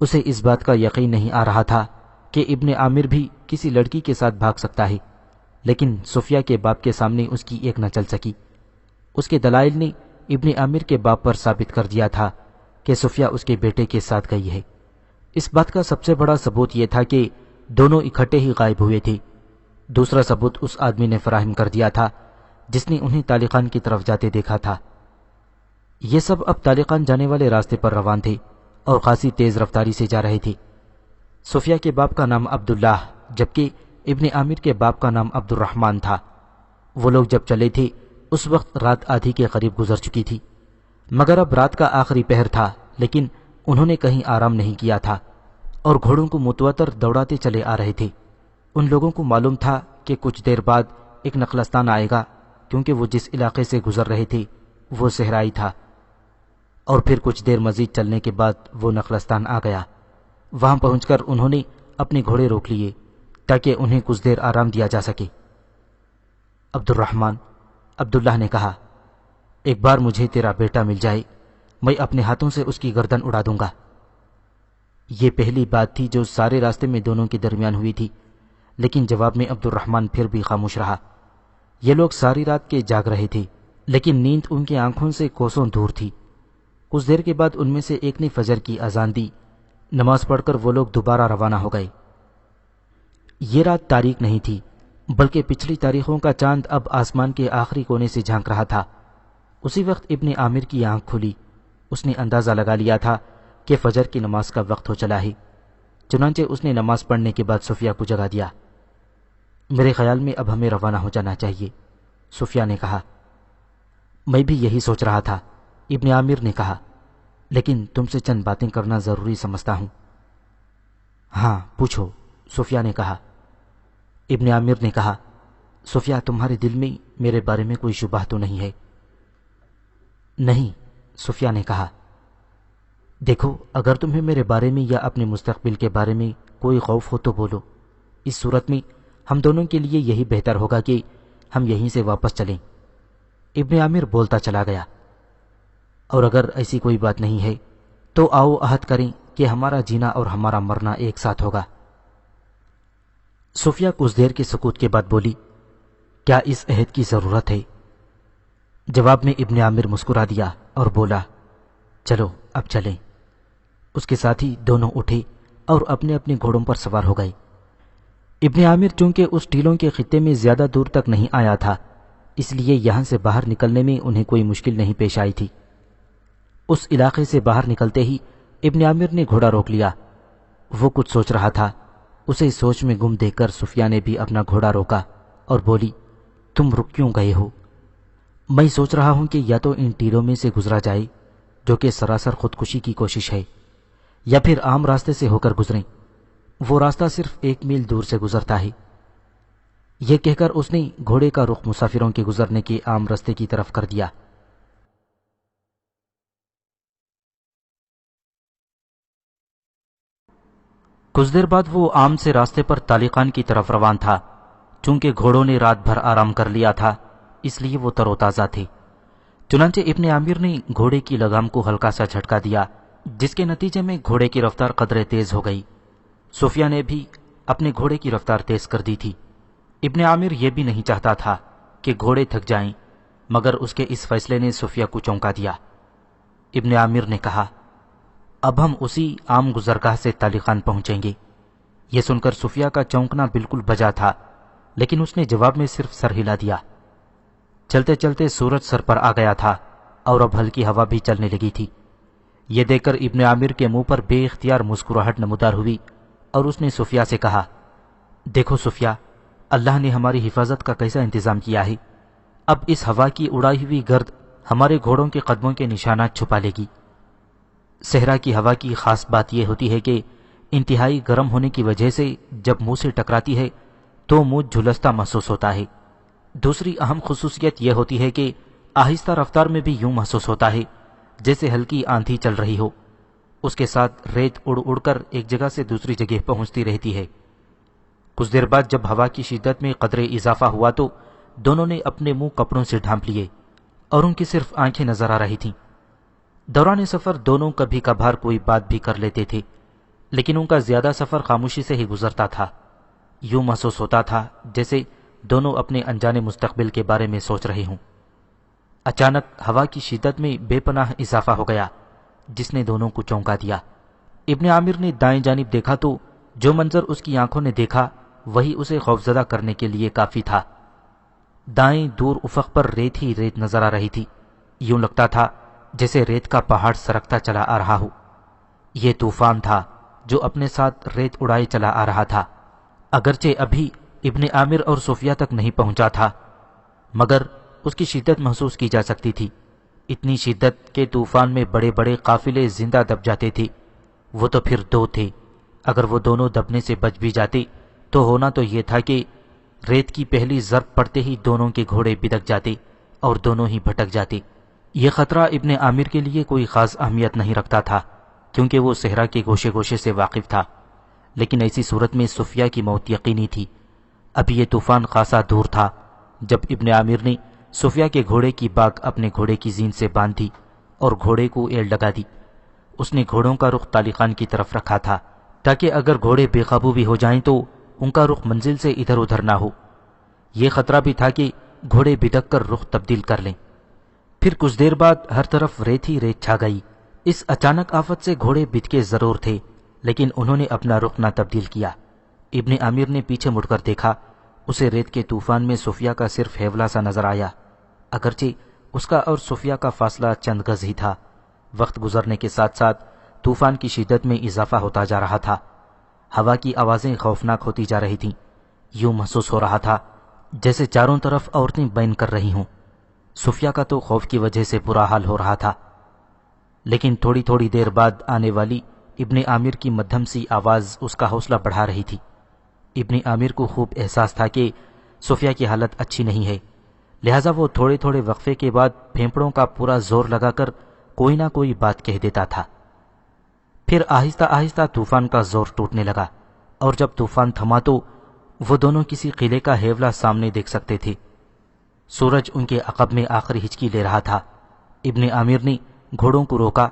اسے اس بات کا یقین نہیں آ رہا تھا کہ ابن عامر بھی کسی لڑکی کے ساتھ بھاگ سکتا ہے، لیکن صفیہ کے باپ کے سامنے اس کی ایک نہ چل سکی۔ اس کے دلائل نے ابن عامر کے باپ پر ثابت کر دیا تھا کہ صفیہ اس کے بیٹے کے ساتھ گئی ہے۔ اس بات کا سب سے بڑا ثبوت یہ تھا کہ دونوں اکٹھے ہی غائب ہوئے تھے۔ دوسرا ثبوت اس آدمی نے فراہم کر دیا تھا جس نے انہیں طالقان کی طرف جاتے دیکھا تھا۔ یہ سب اب طالقان جانے والے راستے پر روان تھے اور خاصی تیز رفتاری سے جا رہے تھے۔ صفیہ کے باپ کا نام عبداللہ جبکہ ابن عامر کے باپ کا نام عبد الرحمن تھا۔ وہ لوگ جب چلے تھے اس وقت رات آدھی کے قریب گزر چکی تھی، مگر اب رات کا آخری پہر تھا، لیکن انہوں نے کہیں آرام نہیں کیا تھا اور گھوڑوں کو متواتر دوڑاتے چلے آ رہے تھے۔ ان لوگوں کو معلوم تھا کہ کچھ دیر بعد ایک نخلستان آئے گا، کیونکہ وہ جس علاقے سے گزر رہے تھے وہ صحرائی تھا، اور پھر کچھ دیر مزید چلنے کے بعد وہ نخلستان آ گیا۔ وہاں پہنچ کر انہوں نے اپنے گھوڑے روک لیے تاکہ انہیں کچھ دیر آرام دیا جا سکے۔ عبد الرحمن، عبداللہ نے کہا، ایک بار مجھے تیرا بیٹا مل جائے، میں اپنے ہاتھوں سے اس کی گردن اڑا دوں گا۔ یہ پہلی بات تھی جو سارے راستے میں دونوں کے درمیان ہوئی تھی، لیکن جواب میں عبد الرحمن پھر بھی خاموش رہا۔ یہ لوگ ساری رات کے جاگ رہے تھے، لیکن نیند ان کی آنکھوں سے کوسوں دور تھی۔ کچھ دیر کے بعد ان میں سے ایک نے فجر کی اذان دی۔ نماز پڑھ کر وہ لوگ دوبارہ روانہ ہو گئے۔ یہ رات تاریک نہیں تھی، بلکہ پچھلی تاریخوں کا چاند اب آسمان کے آخری کونے سے جھانک رہا تھا۔ اسی وقت ابن عامر کی آنکھ کھلی۔ اس نے اندازہ لگا لیا تھا کہ فجر کی نماز کا وقت ہو چلا ہے، چنانچہ اس نے نماز پڑھنے کے بعد صفیہ کو جگا دیا۔ میرے خیال میں اب ہمیں روانہ ہو جانا چاہیے، صفیہ نے کہا۔ میں بھی یہی سوچ رہا تھا، ابن عامر نے کہا، لیکن تم سے چند باتیں کرنا ضروری سمجھتا ہوں۔ ہاں پوچھو، صفیہ نے کہا۔ ابن عامر نے کہا، صفیہ تمہارے دل میں میرے بارے میں کوئی شبہ تو نہیں ہے؟ نہیں، صفیہ نے کہا۔ دیکھو، اگر تمہیں میرے بارے میں یا اپنے مستقبل کے بارے میں کوئی خوف ہو تو بولو، اس صورت میں ہم دونوں کے لیے یہی بہتر ہوگا کہ ہم یہیں سے واپس چلیں۔ ابن عامر بولتا چلا گیا، اور اگر ایسی کوئی بات نہیں ہے تو آؤ عہد کریں کہ ہمارا جینا اور ہمارا مرنا ایک ساتھ ہوگا۔ صفیہ کچھ دیر کے سکوت کے بعد بولی، کیا اس عہد کی ضرورت ہے؟ جواب میں ابن عامر مسکرا دیا اور بولا، چلو اب چلیں۔ اس کے ساتھی دونوں اٹھے اور اپنے اپنے گھوڑوں پر سوار ہو گئے۔ ابن عامر چونکہ اس ٹیلوں کے خطے میں زیادہ دور تک نہیں آیا تھا، اس لیے یہاں سے باہر نکلنے میں انہیں کوئی مشکل نہیں پیش آئی تھی۔ اس علاقے سے باہر نکلتے ہی ابن عامر نے گھوڑا روک لیا۔ وہ کچھ سوچ رہا تھا۔ اسے سوچ میں گم دیکھ کر صفیہ نے بھی اپنا گھوڑا روکا اور بولی، تم رک کیوں گئے ہو؟ میں سوچ رہا ہوں کہ یا تو ان ٹیلوں میں سے گزرا جائے، جو کہ سراسر خودکشی کی کوشش ہے، یا پھر عام راستے سے ہو کر گزریں۔ وہ راستہ صرف 1 میل دور سے گزرتا ہے۔ یہ کہہ کر اس نے گھوڑے کا رخ مسافروں کے گزرنے کے عام راستے کی طرف کر دیا۔ کچھ دیر بعد وہ عام سے راستے پر طالقان کی طرف روان تھا۔ چونکہ گھوڑوں نے رات بھر آرام کر لیا تھا، اس لیے وہ تر و تازہ تھے۔ چنانچہ ابن عامر نے گھوڑے کی لگام کو ہلکا سا جھٹکا دیا، جس کے نتیجے میں گھوڑے کی رفتار قدرے تیز ہو گئی۔ صفیہ نے بھی اپنے گھوڑے کی رفتار تیز کر دی تھی۔ ابن عامر یہ بھی نہیں چاہتا تھا کہ گھوڑے تھک جائیں، مگر اس کے اس فیصلے نے صفیہ کو چونکا دیا۔ ابن عامر نے کہا، اب ہم اسی عام گزرگاہ سے طالقان پہنچیں گے۔ یہ سن کر صفیہ کا چونکنا بالکل بجا تھا، لیکن اس نے جواب میں صرف سر ہلا دیا۔ چلتے چلتے سورج سر پر آ گیا تھا اور اب ہلکی ہوا بھی چلنے لگی تھی۔ یہ دیکھ کر ابن عامر کے منہ پر بے اختیار مسکراہٹ نمودار ہوئی اور اس نے صفیہ سے کہا، دیکھو صفیہ، اللہ نے ہماری حفاظت کا کیسا انتظام کیا ہے۔ اب اس ہوا کی اڑائی ہوئی گرد ہمارے گھوڑوں کے قدموں کے نشانات چھپا لے گی۔ صحرا کی ہوا کی خاص بات یہ ہوتی ہے کہ انتہائی گرم ہونے کی وجہ سے جب منہ سے ٹکراتی ہے تو منہ جھلستا محسوس ہوتا ہے۔ دوسری اہم خصوصیت یہ ہوتی ہے کہ آہستہ رفتار میں بھی یوں محسوس ہوتا ہے جیسے ہلکی آندھی چل رہی ہو۔ اس کے ساتھ ریت اڑ اڑ کر ایک جگہ سے دوسری جگہ پہنچتی رہتی ہے۔ کچھ دیر بعد جب ہوا کی شدت میں قدرے اضافہ ہوا تو دونوں نے اپنے منہ کپڑوں سے ڈھانپ لیے اور ان کی صرف آنکھیں نظر آ رہی تھیں۔ دوران سفر دونوں کبھی کبھار کوئی بات بھی کر لیتے تھے، لیکن ان کا زیادہ سفر خاموشی سے ہی گزرتا تھا۔ یوں محسوس ہوتا تھا جیسے دونوں اپنے انجانے مستقبل کے بارے میں سوچ رہے ہوں۔ اچانک ہوا کی شدت میں بے پناہ اضافہ ہو گیا، جس نے دونوں کو چونکا دیا۔ ابن عامر نے دائیں جانب دیکھا تو جو منظر اس کی آنکھوں نے دیکھا وہی اسے خوفزدہ کرنے کے لیے کافی تھا۔ دائیں دور افق پر ریت ہی ریت نظر آ رہی تھی، یوں لگتا تھا جیسے ریت کا پہاڑ سرکتا چلا آ رہا ہو۔ یہ طوفان تھا جو اپنے ساتھ ریت اڑائے چلا آ رہا تھا، اگرچہ ابھی ابن عامر اور صفیہ تک نہیں پہنچا تھا، مگر اس کی شدت محسوس کی جا سکتی تھی، اتنی شدت کہ طوفان میں بڑے بڑے قافلے زندہ دب جاتے تھے۔ وہ تو پھر دو تھے، اگر وہ دونوں دبنے سے بچ بھی جاتے تو ہونا تو یہ تھا کہ ریت کی پہلی ضرب پڑتے ہی دونوں کے گھوڑے بدک جاتے اور دونوں ہی بھٹک جاتے۔ یہ خطرہ ابن عامر کے لیے کوئی خاص اہمیت نہیں رکھتا تھا، کیونکہ وہ صحرا کے گوشے گوشے سے واقف تھا، لیکن ایسی صورت میں صفیہ کی موت یقینی تھی۔ ابھی یہ طوفان خاصا دور تھا جب ابن عامر نے صفیہ کے گھوڑے کی باگ اپنے گھوڑے کی زین سے باندھ دی اور گھوڑے کو ایڑ لگا دی۔ اس نے گھوڑوں کا رخ تالی خان کی طرف رکھا تھا تاکہ اگر گھوڑے بے قابو بھی ہو جائیں تو ان کا رخ منزل سے ادھر ادھر نہ ہو۔ یہ خطرہ بھی تھا کہ گھوڑے بدک کر رخ تبدیل کر لیں۔ پھر کچھ دیر بعد ہر طرف ریت ہی ریت چھا گئی۔ اس اچانک آفت سے گھوڑے بدکے ضرور تھے، لیکن انہوں نے اپنا رخ نہ تبدیل کیا۔ ابن عامر نے پیچھے مڑ کر دیکھا، اسے ریت کے طوفان میں صفیہ کا صرف ہیولا سا نظر آیا، اگرچہ اس کا اور صفیہ کا فاصلہ چند گز ہی تھا۔ وقت گزرنے کے ساتھ ساتھ طوفان کی شدت میں اضافہ ہوتا جا رہا تھا، ہوا کی آوازیں خوفناک ہوتی جا رہی تھیں، یوں محسوس ہو رہا تھا جیسے چاروں طرف عورتیں بین کر رہی ہوں۔ صفیہ کا تو خوف کی وجہ سے برا حال ہو رہا تھا، لیکن تھوڑی تھوڑی دیر بعد آنے والی ابن عامر کی مدھم سی آواز اس کا حوصلہ بڑھا رہی تھی۔ ابن عامر کو خوب احساس تھا کہ صفیہ کی حالت اچھی نہیں ہے، لہذا وہ تھوڑے تھوڑے وقفے کے بعد پھیپڑوں کا پورا زور لگا کر کوئی نہ کوئی بات کہہ دیتا تھا۔ پھر آہستہ آہستہ طوفان کا زور ٹوٹنے لگا، اور جب طوفان تھما تو وہ دونوں کسی قلعے کا ہیولا سامنے دیکھ سکتے تھے۔ سورج ان کے عقب میں آخری ہچکی لے رہا تھا۔ ابن عامر نے گھوڑوں کو روکا،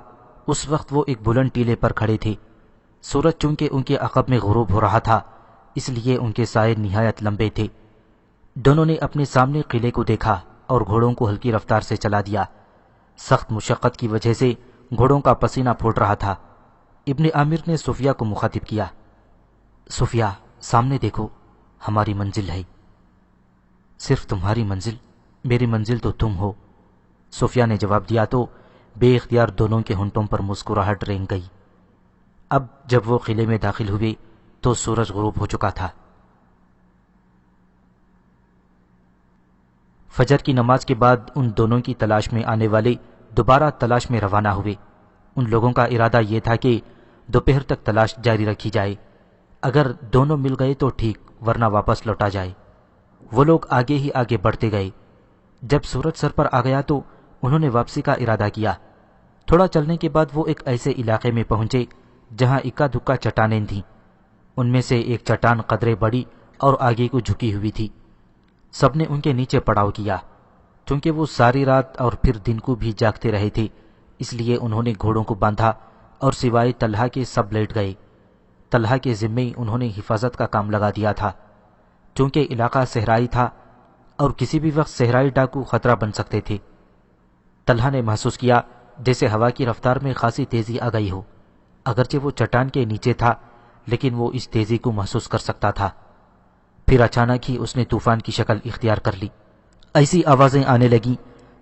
اس وقت وہ ایک بلند ٹیلے پر کھڑے تھے۔ سورج چونکہ ان کے عقب میں غروب ہو رہا تھا، اس لیے ان کے سائے نہایت لمبے تھے۔ دونوں نے اپنے سامنے قلعے کو دیکھا اور گھوڑوں کو ہلکی رفتار سے چلا دیا۔ سخت مشقت کی وجہ سے گھوڑوں کا پسینہ پھوٹ رہا تھا۔ ابن عامر نے صفیہ کو مخاطب کیا، صفیہ سامنے دیکھو، ہماری منزل ہے۔ صرف تمہاری منزل؟ میری منزل تو تم ہو، صفیہ نے جواب دیا تو بے اختیار دونوں کے ہونٹوں پر مسکراہٹ رینگ گئی۔ اب جب وہ قلعے میں داخل ہوئے تو سورج غروب ہو چکا تھا۔ فجر کی نماز کے بعد ان دونوں کی تلاش میں آنے والے دوبارہ تلاش میں روانہ ہوئے۔ ان لوگوں کا ارادہ یہ تھا کہ دوپہر تک تلاش جاری رکھی جائے، اگر دونوں مل گئے تو ٹھیک، ورنہ واپس لوٹا جائے۔ وہ لوگ آگے ہی آگے بڑھتے گئے۔ جب سورج سر پر آ گیا تو انہوں نے واپسی کا ارادہ کیا۔ تھوڑا چلنے کے بعد وہ ایک ایسے علاقے میں پہنچے جہاں اکا دکا چٹانیں تھیں۔ ان میں سے ایک چٹان قدرے بڑی اور آگے کو جھکی ہوئی تھی۔ سب نے ان کے نیچے پڑاؤ کیا۔ چونکہ وہ ساری رات اور پھر دن کو بھی جاگتے رہے تھے، اس لیے انہوں نے گھوڑوں کو باندھا اور سوائے طلحہ کے سب لیٹ گئے۔ طلحہ کے ذمے انہوں نے حفاظت کا کام لگا دیا تھا، چونکہ علاقہ صحرائی تھا اور کسی بھی وقت صحرائی ڈاکو خطرہ بن سکتے تھے۔ طلحہ نے محسوس کیا جیسے ہوا کی رفتار میں خاصی تیزی آ گئی ہو، اگرچہ وہ چٹان کے نیچے تھا لیکن وہ اس تیزی کو محسوس کر سکتا تھا۔ پھر اچانک ہی اس نے طوفان کی شکل اختیار کر لی۔ ایسی آوازیں آنے لگیں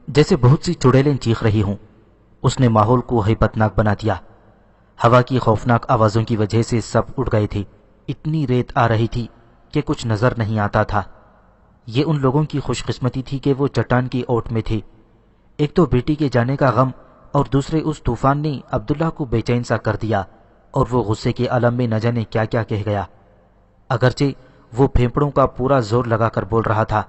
جیسے بہت سی چڑیلیں چیخ رہی ہوں۔ اس نے ماحول کو ہیبتناک بنا دیا۔ ہوا کی خوفناک آوازوں کی وجہ سے سب اٹھ گئے تھے۔ اتنی ریت آ رہی تھی کہ کچھ نظر نہیں آتا تھا۔ یہ ان لوگوں کی خوش قسمتی تھی کہ وہ چٹان کی اوٹ میں تھے۔ ایک تو بیٹی کے جانے کا غم اور دوسرے اس طوفان نے عبداللہ کو بے چین سا کر دیا اور وہ غصے کے عالم میں نہ جانے کیا کیا کہہ گیا۔ اگرچہ وہ پھیپڑوں کا پورا زور لگا کر بول رہا تھا،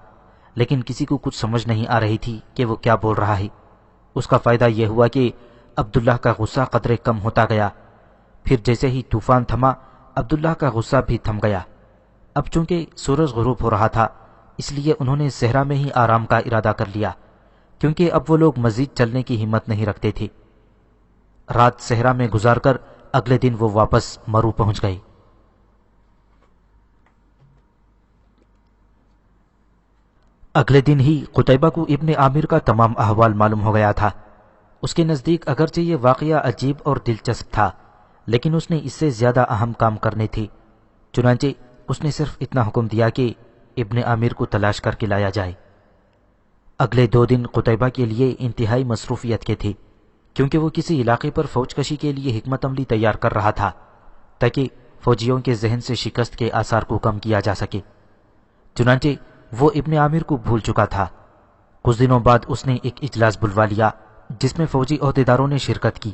لیکن کسی کو کچھ سمجھ نہیں آ رہی تھی کہ وہ کیا بول رہا ہے۔ اس کا فائدہ یہ ہوا کہ عبداللہ کا غصہ قدرے کم ہوتا گیا۔ پھر جیسے ہی طوفان تھما، عبداللہ کا غصہ بھی تھم گیا۔ اب چونکہ سورج غروب ہو رہا تھا، اس لیے انہوں نے صحرا میں ہی آرام کا ارادہ کر لیا، کیونکہ اب وہ لوگ مزید چلنے کی ہمت نہیں رکھتے تھے۔ رات صحرا میں گزار کر اگلے دن وہ واپس مرو پہنچ گئے۔ اگلے دن ہی قتیبہ کو ابن عامر کا تمام احوال معلوم ہو گیا تھا۔ اس کے نزدیک اگرچہ یہ واقعہ عجیب اور دلچسپ تھا، لیکن اس نے اس سے زیادہ اہم کام کرنے تھے۔ چنانچہ اس نے صرف اتنا حکم دیا کہ ابن عامر کو تلاش کر کے لایا جائے۔ اگلے 2 دن قتیبہ کے لیے انتہائی مصروفیت کے تھے، کیونکہ وہ کسی علاقے پر فوج کشی کے لیے حکمت عملی تیار کر رہا تھا تاکہ فوجیوں کے ذہن سے شکست کے آثار کو کم کیا جا سکے۔ چنانچہ وہ ابن عامر کو بھول چکا تھا۔ کچھ دنوں بعد اس نے ایک اجلاس بلوا لیا جس میں فوجی عہدیداروں نے شرکت کی۔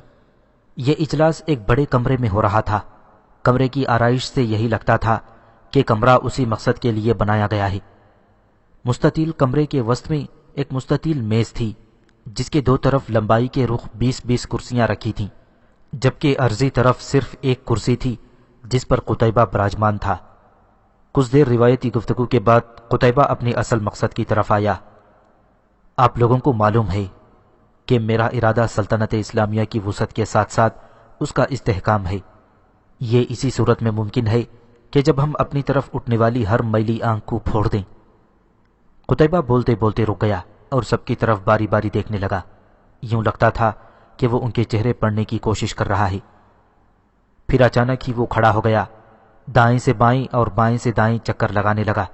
یہ اجلاس ایک بڑے کمرے میں ہو رہا تھا۔ کمرے کی آرائش سے یہی لگتا تھا کہ کمرہ اسی مقصد کے لیے بنایا گیا ہے۔ مستطیل کمرے کے وسط میں ایک مستطیل میز تھی جس کے 2 طرف لمبائی کے رخ 20-20 کرسیاں رکھی تھیں، جبکہ عرضی طرف صرف ایک کرسی تھی جس پر قتیبہ براجمان تھا۔ کچھ دیر روایتی گفتگو کے بعد قتیبہ اپنے اصل مقصد کی طرف آیا۔ آپ لوگوں کو معلوم ہے کہ میرا ارادہ سلطنت اسلامیہ کی وسعت کے ساتھ ساتھ اس کا استحکام ہے۔ یہ اسی صورت میں ممکن ہے کہ جب ہم اپنی طرف اٹھنے والی ہر میلی آنکھ کو پھوڑ دیں۔ قتیبہ بولتے بولتے رک گیا اور سب کی طرف باری باری دیکھنے لگا۔ یوں لگتا تھا کہ وہ ان کے چہرے پڑھنے کی کوشش کر رہا ہے۔ پھر اچانک ہی وہ کھڑا ہو گیا، دائیں سے بائیں اور بائیں سے دائیں چکر لگانے لگا۔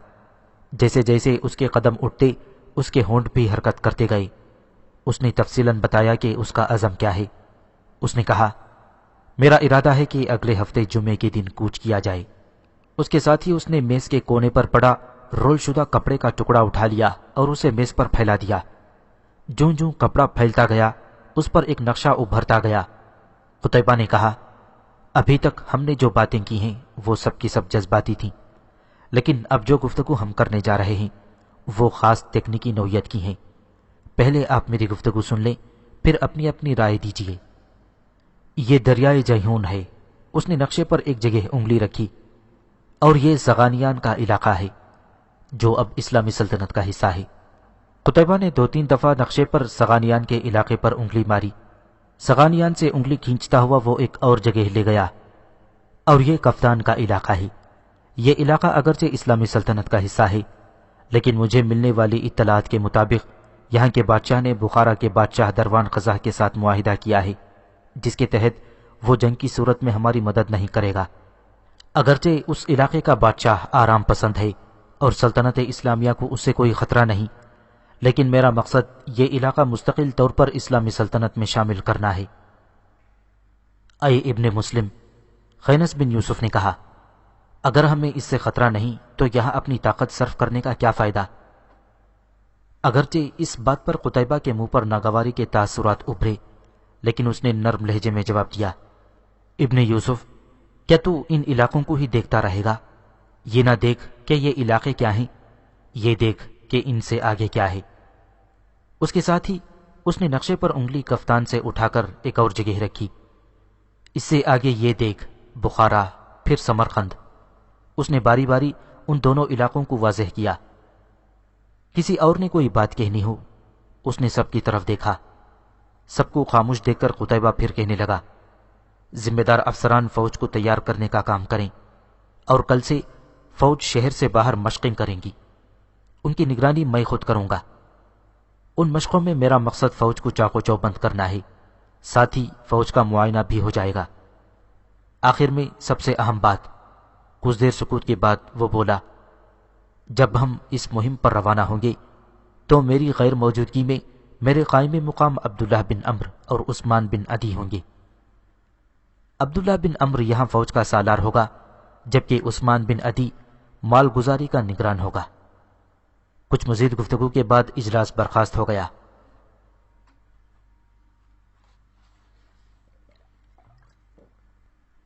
جیسے جیسے اس کے قدم اٹھتے اس کے ہونٹ بھی حرکت کرتے گئے۔ اس نے تفصیلاً بتایا کہ اس کا عزم کیا ہے۔ اس نے کہا، میرا ارادہ ہے کہ اگلے ہفتے جمعے کے دن کوچ کیا جائے۔ اس کے ساتھ ہی اس نے میز کے کونے پر پڑا رول شدہ کپڑے کا ٹکڑا اٹھا لیا اور اسے میز پر پھیلا دیا۔ جوں جوں کپڑا پھیلتا گیا اس پر ایک نقشہ ابھرتا گیا۔ قتیبہ نے کہا، ابھی تک ہم نے جو باتیں کی ہیں وہ سب کی سب جذباتی تھیں، لیکن اب جو گفتگو ہم کرنے جا رہے ہیں وہ خاص تکنیکی نوعیت کی ہیں۔ پہلے آپ میری گفتگو سن لیں، پھر اپنی اپنی رائے دیجیے۔ یہ دریائے جیہون ہے۔ اس نے نقشے پر ایک جگہ انگلی رکھی، اور یہ زغانیان کا علاقہ ہے جو اب اسلامی سلطنت کا حصہ ہے۔ قتیبہ نے 2-3 دفعہ نقشے پر زغانیان کے علاقے پر انگلی ماری۔ زغانیان سے انگلی کھینچتا ہوا وہ ایک اور جگہ لے گیا، اور یہ کفتان کا علاقہ ہے۔ یہ علاقہ اگرچہ اسلامی سلطنت کا حصہ ہے، لیکن مجھے ملنے والی اطلاعات کے مطابق یہاں کے بادشاہ نے بخارا کے بادشاہ دروان قزح کے ساتھ معاہدہ کیا ہے، جس کے تحت وہ جنگ کی صورت میں ہماری مدد نہیں کرے گا۔ اگرچہ اس علاقے کا بادشاہ آرام پسند ہے اور سلطنت اسلامیہ کو اس سے کوئی خطرہ نہیں، لیکن میرا مقصد یہ علاقہ مستقل طور پر اسلامی سلطنت میں شامل کرنا ہے۔ اے ابن مسلم، خینس بن یوسف نے کہا، اگر ہمیں اس سے خطرہ نہیں تو یہاں اپنی طاقت صرف کرنے کا کیا فائدہ؟ اگرچہ اس بات پر قتیبہ کے منہ پر ناگواری کے تاثرات ابھرے، لیکن اس نے نرم لہجے میں جواب دیا، ابن یوسف، کیا تو ان علاقوں کو ہی دیکھتا رہے گا؟ یہ نہ دیکھ کہ یہ علاقے کیا ہیں، یہ دیکھ کہ ان سے آگے کیا ہے۔ اس کے ساتھ ہی اس نے نقشے پر انگلی کفتان سے اٹھا کر ایک اور جگہ رکھی۔ اس سے آگے یہ دیکھ بخارا، پھر سمرقند۔ اس نے باری باری ان دونوں علاقوں کو واضح کیا۔ کسی اور نے کوئی بات کہنی ہو، اس نے سب کی طرف دیکھا۔ سب کو خاموش دیکھ کر قتیبہ پھر کہنے لگا، ذمہ دار افسران فوج کو تیار کرنے کا کام کریں، اور کل سے فوج شہر سے باہر مشقیں کریں گی۔ ان کی نگرانی میں خود کروں گا۔ ان مشقوں میں میرا مقصد فوج کو چاق و چوبند کرنا ہے، ساتھ ہی فوج کا معائنہ بھی ہو جائے گا۔ آخر میں سب سے اہم بات۔ کچھ دیر سکوت کے بعد وہ بولا، جب ہم اس مہم پر روانہ ہوں گے تو میری غیر موجودگی میں میرے قائم مقام عبداللہ بن عمرو اور عثمان بن عدی ہوں گے۔ عبداللہ بن عمرو یہاں فوج کا سالار ہوگا، جبکہ عثمان بن عدی مال گزاری کا نگران ہوگا۔ کچھ مزید گفتگو کے بعد اجلاس برخاست ہو گیا۔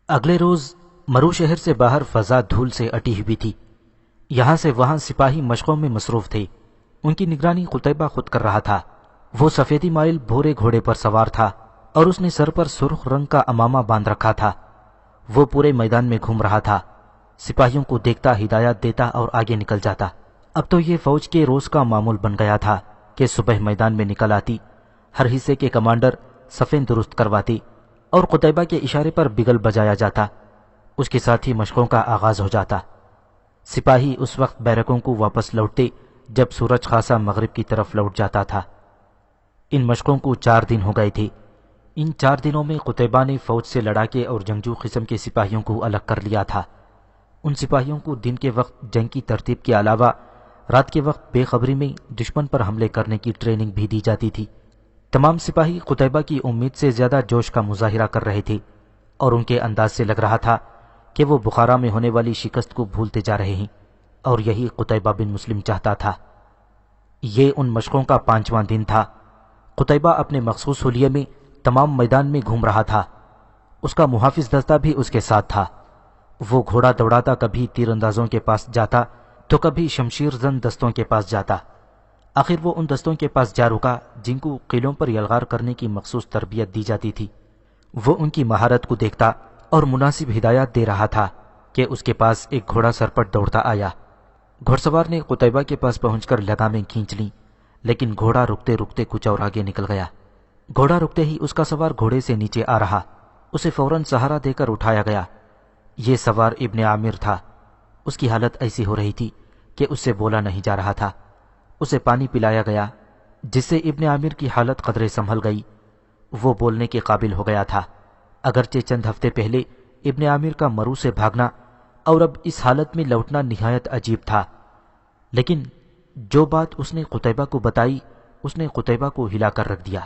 اگلے روز مرو شہر سے باہر فضا دھول سے اٹی ہوئی تھی۔ یہاں سے وہاں سپاہی مشقوں میں مصروف تھے۔ ان کی نگرانی قتیبہ خود کر رہا تھا۔ وہ سفیدی مائل بھورے گھوڑے پر سوار تھا اور اس نے سر پر سرخ رنگ کا امامہ باندھ رکھا تھا۔ وہ پورے میدان میں گھوم رہا تھا، سپاہیوں کو دیکھتا ہدایات دیتا اور آگے نکل جاتا۔ اب تو یہ فوج کے روز کا معمول بن گیا تھا کہ صبح میدان میں نکل آتی، ہر حصے کے کمانڈر صفیں درست کرواتے اور قتیبہ کے اشارے پر بگل بجایا جاتا۔ اس کے ساتھ ہی مشقوں کا آغاز ہو جاتا۔ سپاہی اس وقت بیرکوں کو واپس لوٹتے جب سورج خاصا مغرب کی طرف لوٹ جاتا تھا۔ ان مشقوں کو 4 دن ہو گئے تھے۔ ان 4 دنوں میں قتیبہ نے فوج سے لڑاکے اور جنگجو قسم کے سپاہیوں کو الگ کر لیا تھا۔ ان سپاہیوں کو دن کے وقت جنگ کی ترتیب کے علاوہ رات کے وقت بے خبری میں دشمن پر حملے کرنے کی ٹریننگ بھی دی جاتی تھی۔ تمام سپاہی قتیبہ کی امید سے زیادہ جوش کا مظاہرہ کر رہے تھے اور ان کے انداز سے لگ رہا تھا کہ وہ بخارا میں ہونے والی شکست کو بھولتے جا رہے ہیں، اور یہی قتیبہ بن مسلم چاہتا تھا۔ یہ ان مشقوں کا 5واں دن تھا۔ قتیبہ اپنے مخصوص حلیے میں تمام میدان میں گھوم رہا تھا۔ اس کا محافظ دستہ بھی اس کے ساتھ تھا۔ وہ گھوڑا دوڑاتا کبھی تیر اندازوں کے پاس جاتا تو کبھی شمشیر زن دستوں کے پاس جاتا۔ آخر وہ ان دستوں کے پاس جا رکا جن کو قلعوں پر یلغار کرنے کی مخصوص تربیت دی جاتی تھی۔ وہ ان کی مہارت کو دیکھتا اور مناسب ہدایات دے رہا تھا کہ اس کے پاس ایک گھوڑا سرپٹ دوڑتا آیا۔ گھڑ سوار نے قتیبہ کے پاس پہنچ کر لگامیں کھینچ لیں، لیکن گھوڑا رکتے رکتے کچھ اور آگے نکل گیا۔ گھوڑا رکتے ہی اس کا سوار گھوڑے سے نیچے آ رہا، اسے فوراً سہارا دے کر اٹھایا گیا۔ یہ سوار ابن عامر تھا۔ اس کی حالت ایسی ہو رہی تھی کہ اس سے بولا نہیں جا رہا تھا۔ اسے پانی پلایا گیا، جس سے ابن عامر کی حالت قدرے سنبھل گئی۔ وہ بولنے کے قابل ہو گیا تھا۔ اگرچہ چند ہفتے پہلے ابن عامر کا مرو سے بھاگنا اور اب اس حالت میں لوٹنا نہایت عجیب تھا، لیکن جو بات اس نے قتیبہ کو بتائی اس نے قتیبہ کو ہلا کر رکھ دیا۔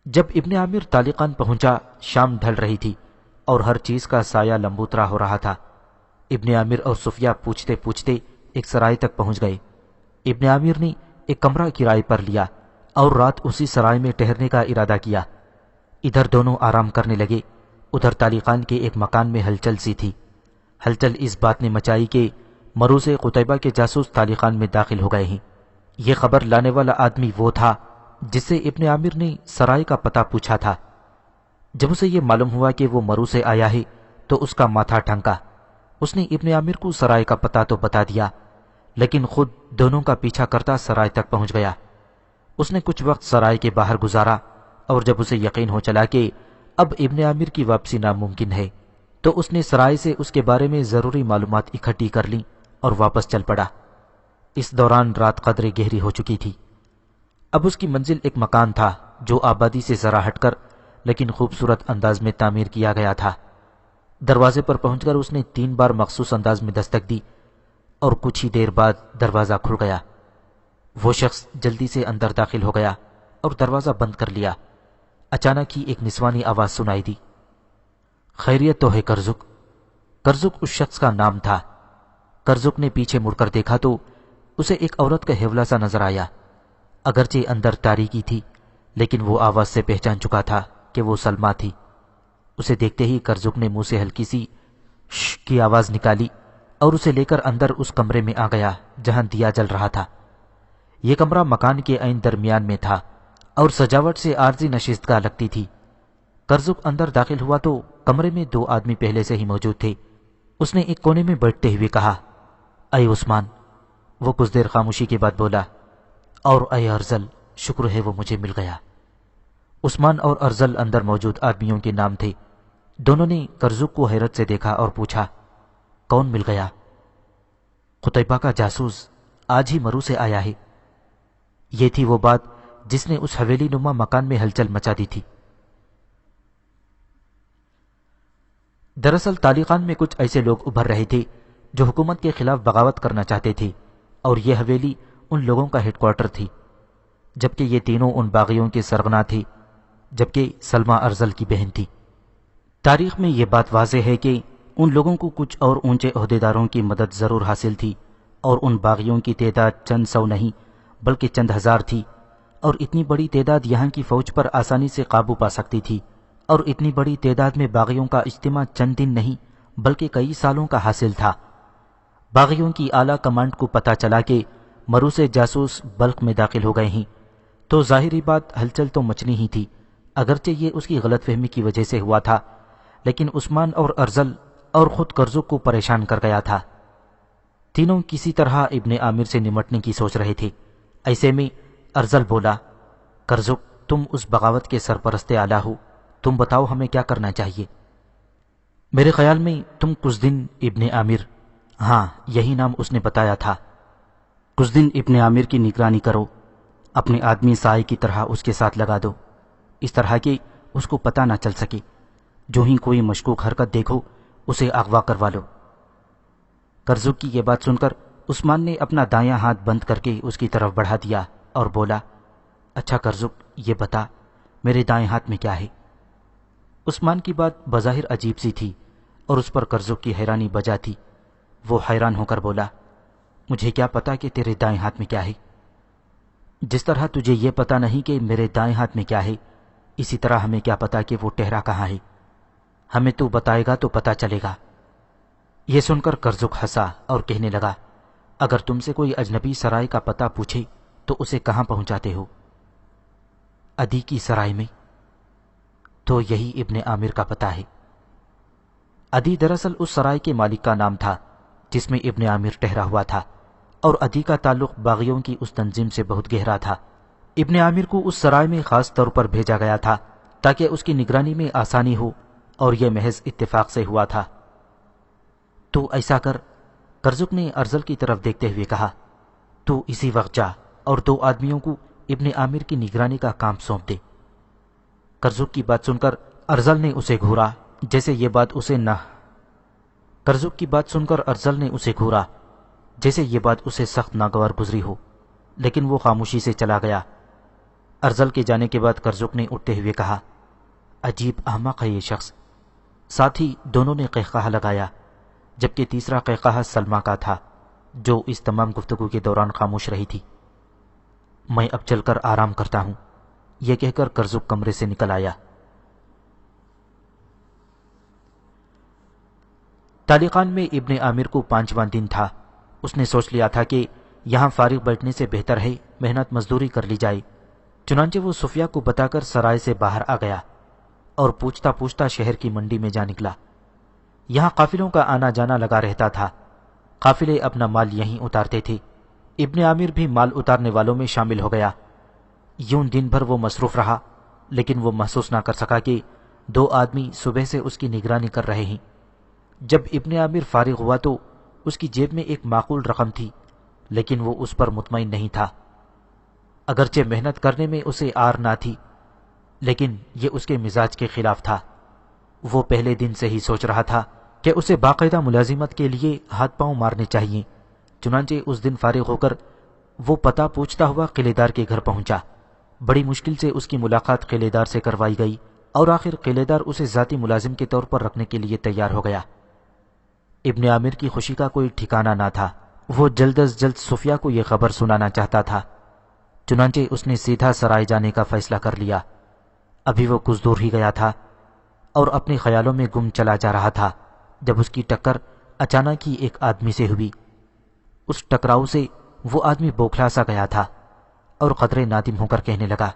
جب ابن عامر طالقان پہنچا، شام ڈھل رہی تھی اور ہر چیز کا سایہ لمبوترا ہو رہا تھا۔ ابن عامر اور صفیہ پوچھتے پوچھتے ایک سرائے تک پہنچ گئے۔ ابن عامر نے ایک کمرہ کرائے پر لیا اور رات اسی سرائے میں ٹھہرنے کا ارادہ کیا۔ ادھر دونوں آرام کرنے لگے، ادھر طالقان کے ایک مکان میں ہلچل سی تھی۔ ہلچل اس بات نے مچائی کہ مرو سے قتیبہ کے جاسوس طالقان میں داخل ہو گئے ہیں۔ یہ خبر لانے والا آدمی وہ تھا جس سے ابن عامر نے سرائے کا پتہ پوچھا تھا۔ جب اسے یہ معلوم ہوا کہ وہ مرو سے آیا ہے تو اس کا ماتھا ٹھنکا۔ اس نے ابن عامر کو سرائے کا پتہ تو بتا دیا، لیکن خود دونوں کا پیچھا کرتا سرائے تک پہنچ گیا۔ اس نے کچھ وقت سرائے کے باہر گزارا، اور جب اسے یقین ہو چلا کہ اب ابن عامر کی واپسی ناممکن ہے تو اس نے سرائے سے اس کے بارے میں ضروری معلومات اکٹھی کر لیں اور واپس چل پڑا۔ اس دوران رات قدرے گہری ہو چکی تھی۔ اب اس کی منزل ایک مکان تھا جو آبادی سے ذرا ہٹ کر لیکن خوبصورت انداز میں تعمیر کیا گیا تھا۔ دروازے پر پہنچ کر اس نے 3 بار مخصوص انداز میں دستک دی اور کچھ ہی دیر بعد دروازہ کھل گیا۔ وہ شخص جلدی سے اندر داخل ہو گیا اور دروازہ بند کر لیا۔ اچانک ہی ایک نسوانی آواز سنائی دی، خیریت تو ہے کرزک؟ کرزک اس شخص کا نام تھا۔ کرزک نے پیچھے مڑ کر دیکھا تو اسے ایک عورت کا حیولہ سا نظر آیا۔ اگرچہ اندر تاریکی تھی لیکن وہ آواز سے پہچان چکا تھا کہ وہ سلمیٰ تھی۔ اسے دیکھتے ہی کرزک نے منہ سے ہلکی سی ش کی آواز نکالی اور اسے لے کر اندر اس کمرے میں آ گیا جہاں دیا جل رہا تھا۔ یہ کمرہ مکان کے عین درمیان میں تھا اور سجاوٹ سے عارضی نشست گاہ لگتی تھی۔ کرزک اندر داخل ہوا تو کمرے میں 2 آدمی پہلے سے ہی موجود تھے۔ اس نے ایک کونے میں بیٹھتے ہوئے کہا، اے عثمان۔ وہ کچھ دیر خاموشی کے بعد بولا، اور اے ارزل، شکر ہے وہ مجھے مل گیا۔ عثمان اور ارزل اندر موجود آدمیوں کے نام تھے۔ دونوں نے کرزک کو حیرت سے دیکھا اور پوچھا، کون مل گیا؟ قتیبہ کا جاسوس، آج ہی مرو سے آیا ہے۔ یہ تھی وہ بات جس نے اس حویلی نما مکان میں ہلچل مچا دی تھی۔ دراصل طالقان میں کچھ ایسے لوگ ابھر رہے تھے جو حکومت کے خلاف بغاوت کرنا چاہتے تھے، اور یہ حویلی ان لوگوں کا ہیڈ کوارٹر تھی، جبکہ یہ تینوں ان باغیوں کے سرغنہ تھے، جبکہ سلمیٰ ارزل کی بہن تھی۔ تاریخ میں یہ بات واضح ہے کہ ان لوگوں کو کچھ اور اونچے عہدیداروں کی مدد ضرور حاصل تھی، اور ان باغیوں کی تعداد چند سو نہیں بلکہ چند ہزار تھی، اور اتنی بڑی تعداد یہاں کی فوج پر آسانی سے قابو پا سکتی تھی، اور اتنی بڑی تعداد میں باغیوں کا اجتماع چند دن نہیں بلکہ کئی سالوں کا حاصل تھا۔ باغیوں کی اعلیٰ کمانڈ کو پتہ چلا کہ مرو سے جاسوس بلخ میں داخل ہو گئے ہیں، تو ظاہری بات ہلچل تو مچنی ہی تھی، اگرچہ یہ اس کی غلط فہمی کی وجہ سے ہوا تھا، لیکن عثمان اور ارزل اور خود کرزک کو پریشان کر گیا تھا۔ تینوں کسی طرح ابن عامر سے نمٹنے کی سوچ رہے تھے۔ ایسے میں ارزل بولا، کرزک، تم اس بغاوت کے سرپرست اعلیٰ ہو، تم بتاؤ ہمیں کیا کرنا چاہیے؟ میرے خیال میں تم کچھ دن ابن عامر، ہاں یہی نام اس نے بتایا تھا، کچھ دن ابن عامر کی نگرانی کرو، اپنے آدمی سائے کی طرح اس کے ساتھ لگا دو، اس طرح کہ اس کو پتہ نہ چل سکے۔ جو ہی کوئی مشکوک حرکت دیکھو اسے اغوا کروا لو۔ کرزک کی یہ بات سن کر عثمان نے اپنا دایاں ہاتھ بند کر کے اس کی طرف بڑھا دیا اور بولا، اچھا کرزک، یہ بتا میرے دائیں ہاتھ میں کیا ہے؟ عثمان کی بات بظاہر عجیب سی تھی اور اس پر کرزک کی حیرانی بجا تھی۔ وہ حیران ہو کر بولا، مجھے کیا پتا کہ تیرے دائیں ہاتھ میں کیا ہے؟ جس طرح تجھے یہ پتا نہیں کہ میرے دائیں ہاتھ میں کیا ہے، اسی طرح ہمیں کیا پتا کہ وہ ٹہرا کہاں ہے؟ ہمیں تو بتائے گا تو پتا چلے گا۔ یہ سن کر کرزک ہنسا اور کہنے لگا، اگر تم سے کوئی اجنبی سرائے کا پتہ پوچھے تو اسے کہاں پہنچاتے ہو؟ ادی کی سرائے میں۔ تو یہی ابن عامر کا پتہ ہے۔ ادی دراصل اس سرائے کے مالک کا نام تھا جس میں ابن عامر ٹہرا ہوا تھا، اور ادی کا تعلق باغیوں کی اس تنظیم سے بہت گہرا تھا۔ ابن عامر کو اس سرائے میں خاص طور پر بھیجا گیا تھا تاکہ اس کی نگرانی میں آسانی ہو، اور یہ محض اتفاق سے ہوا تھا۔ تو ایسا کر، کرزک نے ارزل کی طرف دیکھتے ہوئے کہا، تو اسی وقت جا اور 2 آدمیوں کو ابن عامر کی نگرانی کا کام سونپ دے۔ کرزک کی بات سن کر ارزل نے اسے گھورا جیسے یہ بات اسے سخت ناگوار گزری ہو، لیکن وہ خاموشی سے چلا گیا۔ ارزل کے جانے کے بعد کرزک نے اٹھتے ہوئے کہا، عجیب احمق ہے یہ شخص۔ ساتھ ہی دونوں نے قہقہہ لگایا، جبکہ تیسرا قہقہہ سلمیٰ کا تھا جو اس تمام گفتگو کے دوران خاموش رہی تھی۔ میں اب چل کر آرام کرتا ہوں، یہ کہہ کر کرزک کمرے سے نکل آیا۔ تالیقان میں ابن عامر کو 5واں دن تھا۔ اس نے سوچ لیا تھا کہ یہاں فارغ بیٹھنے سے بہتر ہے محنت مزدوری کر لی جائے، چنانچہ وہ صفیہ کو بتا کر سرائے سے باہر آ گیا اور پوچھتا پوچھتا شہر کی منڈی میں جا نکلا۔ یہاں قافلوں کا آنا جانا لگا رہتا تھا، قافلے اپنا مال یہیں اتارتے تھے۔ ابن عامر بھی مال اتارنے والوں میں شامل ہو گیا۔ یوں دن بھر وہ مصروف رہا، لیکن وہ محسوس نہ کر سکا کہ 2 آدمی صبح سے اس کی نگرانی کر رہے ہیں۔ جب ابن عامر فارغ ہوا تو اس کی جیب میں ایک معقول رقم تھی، لیکن وہ اس پر مطمئن نہیں تھا۔ اگرچہ محنت کرنے میں اسے آر نہ تھی، لیکن یہ اس کے مزاج کے خلاف تھا۔ وہ پہلے دن سے ہی سوچ رہا تھا کہ اسے باقاعدہ ملازمت کے لیے ہاتھ پاؤں مارنے چاہیے۔ چنانچہ اس دن فارغ ہو کر وہ پتہ پوچھتا ہوا قلعے دار کے گھر پہنچا۔ بڑی مشکل سے اس کی ملاقات قلعے دار سے کروائی گئی اور آخر قلعے دار اسے ذاتی ملازم کے طور پر رکھنے کے لیے تیار ہو گیا۔ ابن عامر کی خوشی کا کوئی ٹھکانہ نہ تھا۔ وہ جلد از جلد صفیہ کو یہ خبر سنانا چاہتا تھا، چنانچہ اس نے سیدھا سرائے جانے کا فیصلہ کر لیا۔ ابھی وہ کچھ دور ہی گیا تھا اور اپنے خیالوں میں گم چلا جا رہا تھا جب اس کی ٹکر اچانک ہی ایک آدمی سے ہوئی۔ اس ٹکراؤ سے وہ آدمی بوکھلا سا گیا تھا اور قدرے نادم ہو کر کہنے لگا،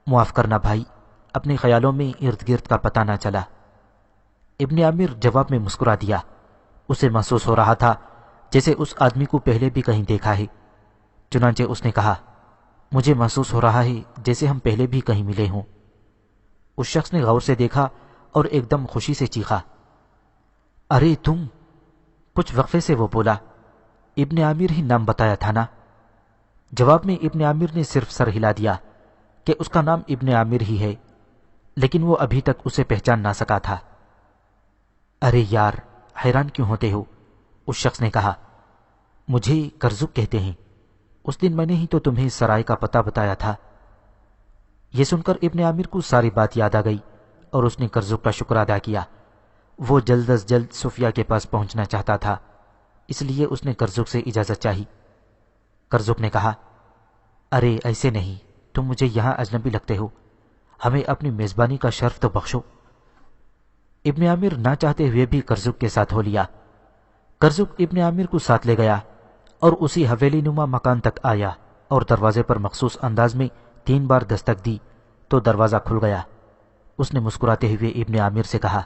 معاف کرنا بھائی، اپنے خیالوں میں ارد گرد کا پتہ نہ چلا۔ ابن عامر جواب میں مسکرا دیا۔ اسے محسوس ہو رہا تھا جیسے اس آدمی کو پہلے بھی کہیں دیکھا ہے۔ چنانچہ اس نے کہا، مجھے محسوس ہو رہا ہے جیسے ہم پہلے بھی کہیں ملے ہوں۔ اس شخص نے غور سے دیکھا اور ایک دم خوشی سے چیخا، ارے تم! کچھ وقفے سے وہ بولا، ابن عامر ہی نام بتایا تھا نا؟ جواب میں ابن عامر نے صرف سر ہلا دیا کہ اس کا نام ابن عامر ہی ہے، لیکن وہ ابھی تک اسے پہچان نہ سکا تھا۔ ارے یار، حیران کیوں ہوتے ہو؟ اس شخص نے کہا، مجھے کرزک کہتے ہیں، اس دن میں نے ہی تو تمہیں سرائے کا پتہ بتایا تھا۔ یہ سن کر ابن عامر کو ساری بات یاد آ گئی اور اس نے کرزک کا شکر ادا کیا۔ وہ جلد از جلد صفیہ کے پاس پہنچنا چاہتا تھا، اس لیے اس نے کرزک سے اجازت چاہی۔ کرزک نے کہا، ارے ایسے نہیں، تم مجھے یہاں اجنبی لگتے ہو، ہمیں اپنی میزبانی کا شرف تو بخشو۔ ابن عامر نہ چاہتے ہوئے بھی کرزک کے ساتھ ہو لیا۔ کرزک ابن عامر کو ساتھ لے گیا اور اسی حویلی نما مکان تک آیا اور دروازے پر مخصوص انداز میں 3 بار دستک دی تو دروازہ کھل گیا۔ اس نے مسکراتے ہوئے ابن عامر سے کہا،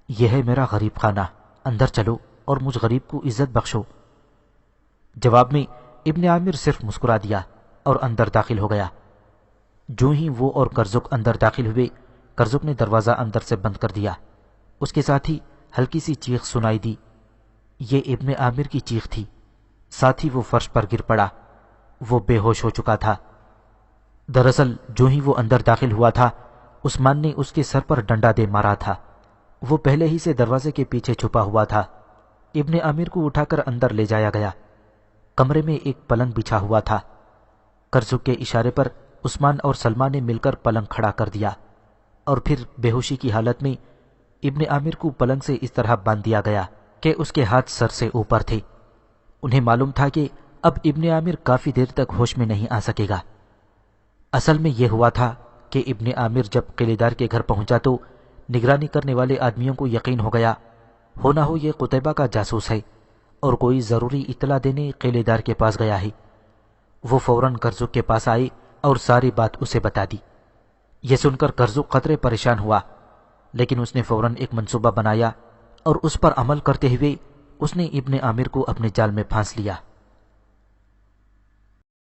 یہ ہے میرا غریب خانہ، اندر چلو اور مجھ غریب کو عزت بخشو۔ جواب میں ابن عامر صرف مسکرا دیا اور اندر داخل ہو گیا۔ جو ہی وہ اور کرزک اندر داخل ہوئے، کرزک نے دروازہ اندر سے بند کر دیا۔ اس کے ساتھ ہی ہلکی سی چیخ سنائی دی۔ یہ ابن عامر کی چیخ تھی۔ ساتھ ہی وہ فرش پر گر پڑا۔ وہ بے ہوش ہو چکا تھا۔ دراصل جو ہی وہ اندر داخل ہوا تھا، عثمان نے اس کے سر پر ڈنڈا دے مارا تھا۔ وہ پہلے ہی سے دروازے کے پیچھے چھپا ہوا تھا۔ ابن عامر کو اٹھا کر اندر لے جایا گیا۔ کمرے میں ایک پلنگ بچھا ہوا تھا۔ کرزک کے اشارے پر عثمان اور سلمہ نے مل کر پلنگ کھڑا کر دیا اور پھر بے ہوشی کی حالت میں ابن عامر کو پلنگ سے اس طرح باندھ دیا گیا کہ اس کے ہاتھ سر سے اوپر تھے۔ انہیں معلوم تھا کہ اب ابن عامر کافی دیر تک ہوش میں نہیں آ سکے گا۔ اصل میں یہ ہوا تھا کہ ابن عامر جب قلعے دار کے گھر پہنچا تو نگرانی کرنے والے آدمیوں کو یقین ہو گیا ہو نہ ہو یہ قتیبہ کا جاسوس ہے اور کوئی ضروری اطلاع دینے قلعے دار کے پاس گیا ہے۔ وہ فوراً کرزک کے پاس آئے اور ساری بات اسے بتا دی۔ یہ سن کر کرزک قدرے پریشان ہوا، لیکن اس نے فوراً ایک منصوبہ بنایا اور اس پر عمل کرتے ہوئے اس نے ابن عامر کو اپنے جال میں پھانس لیا۔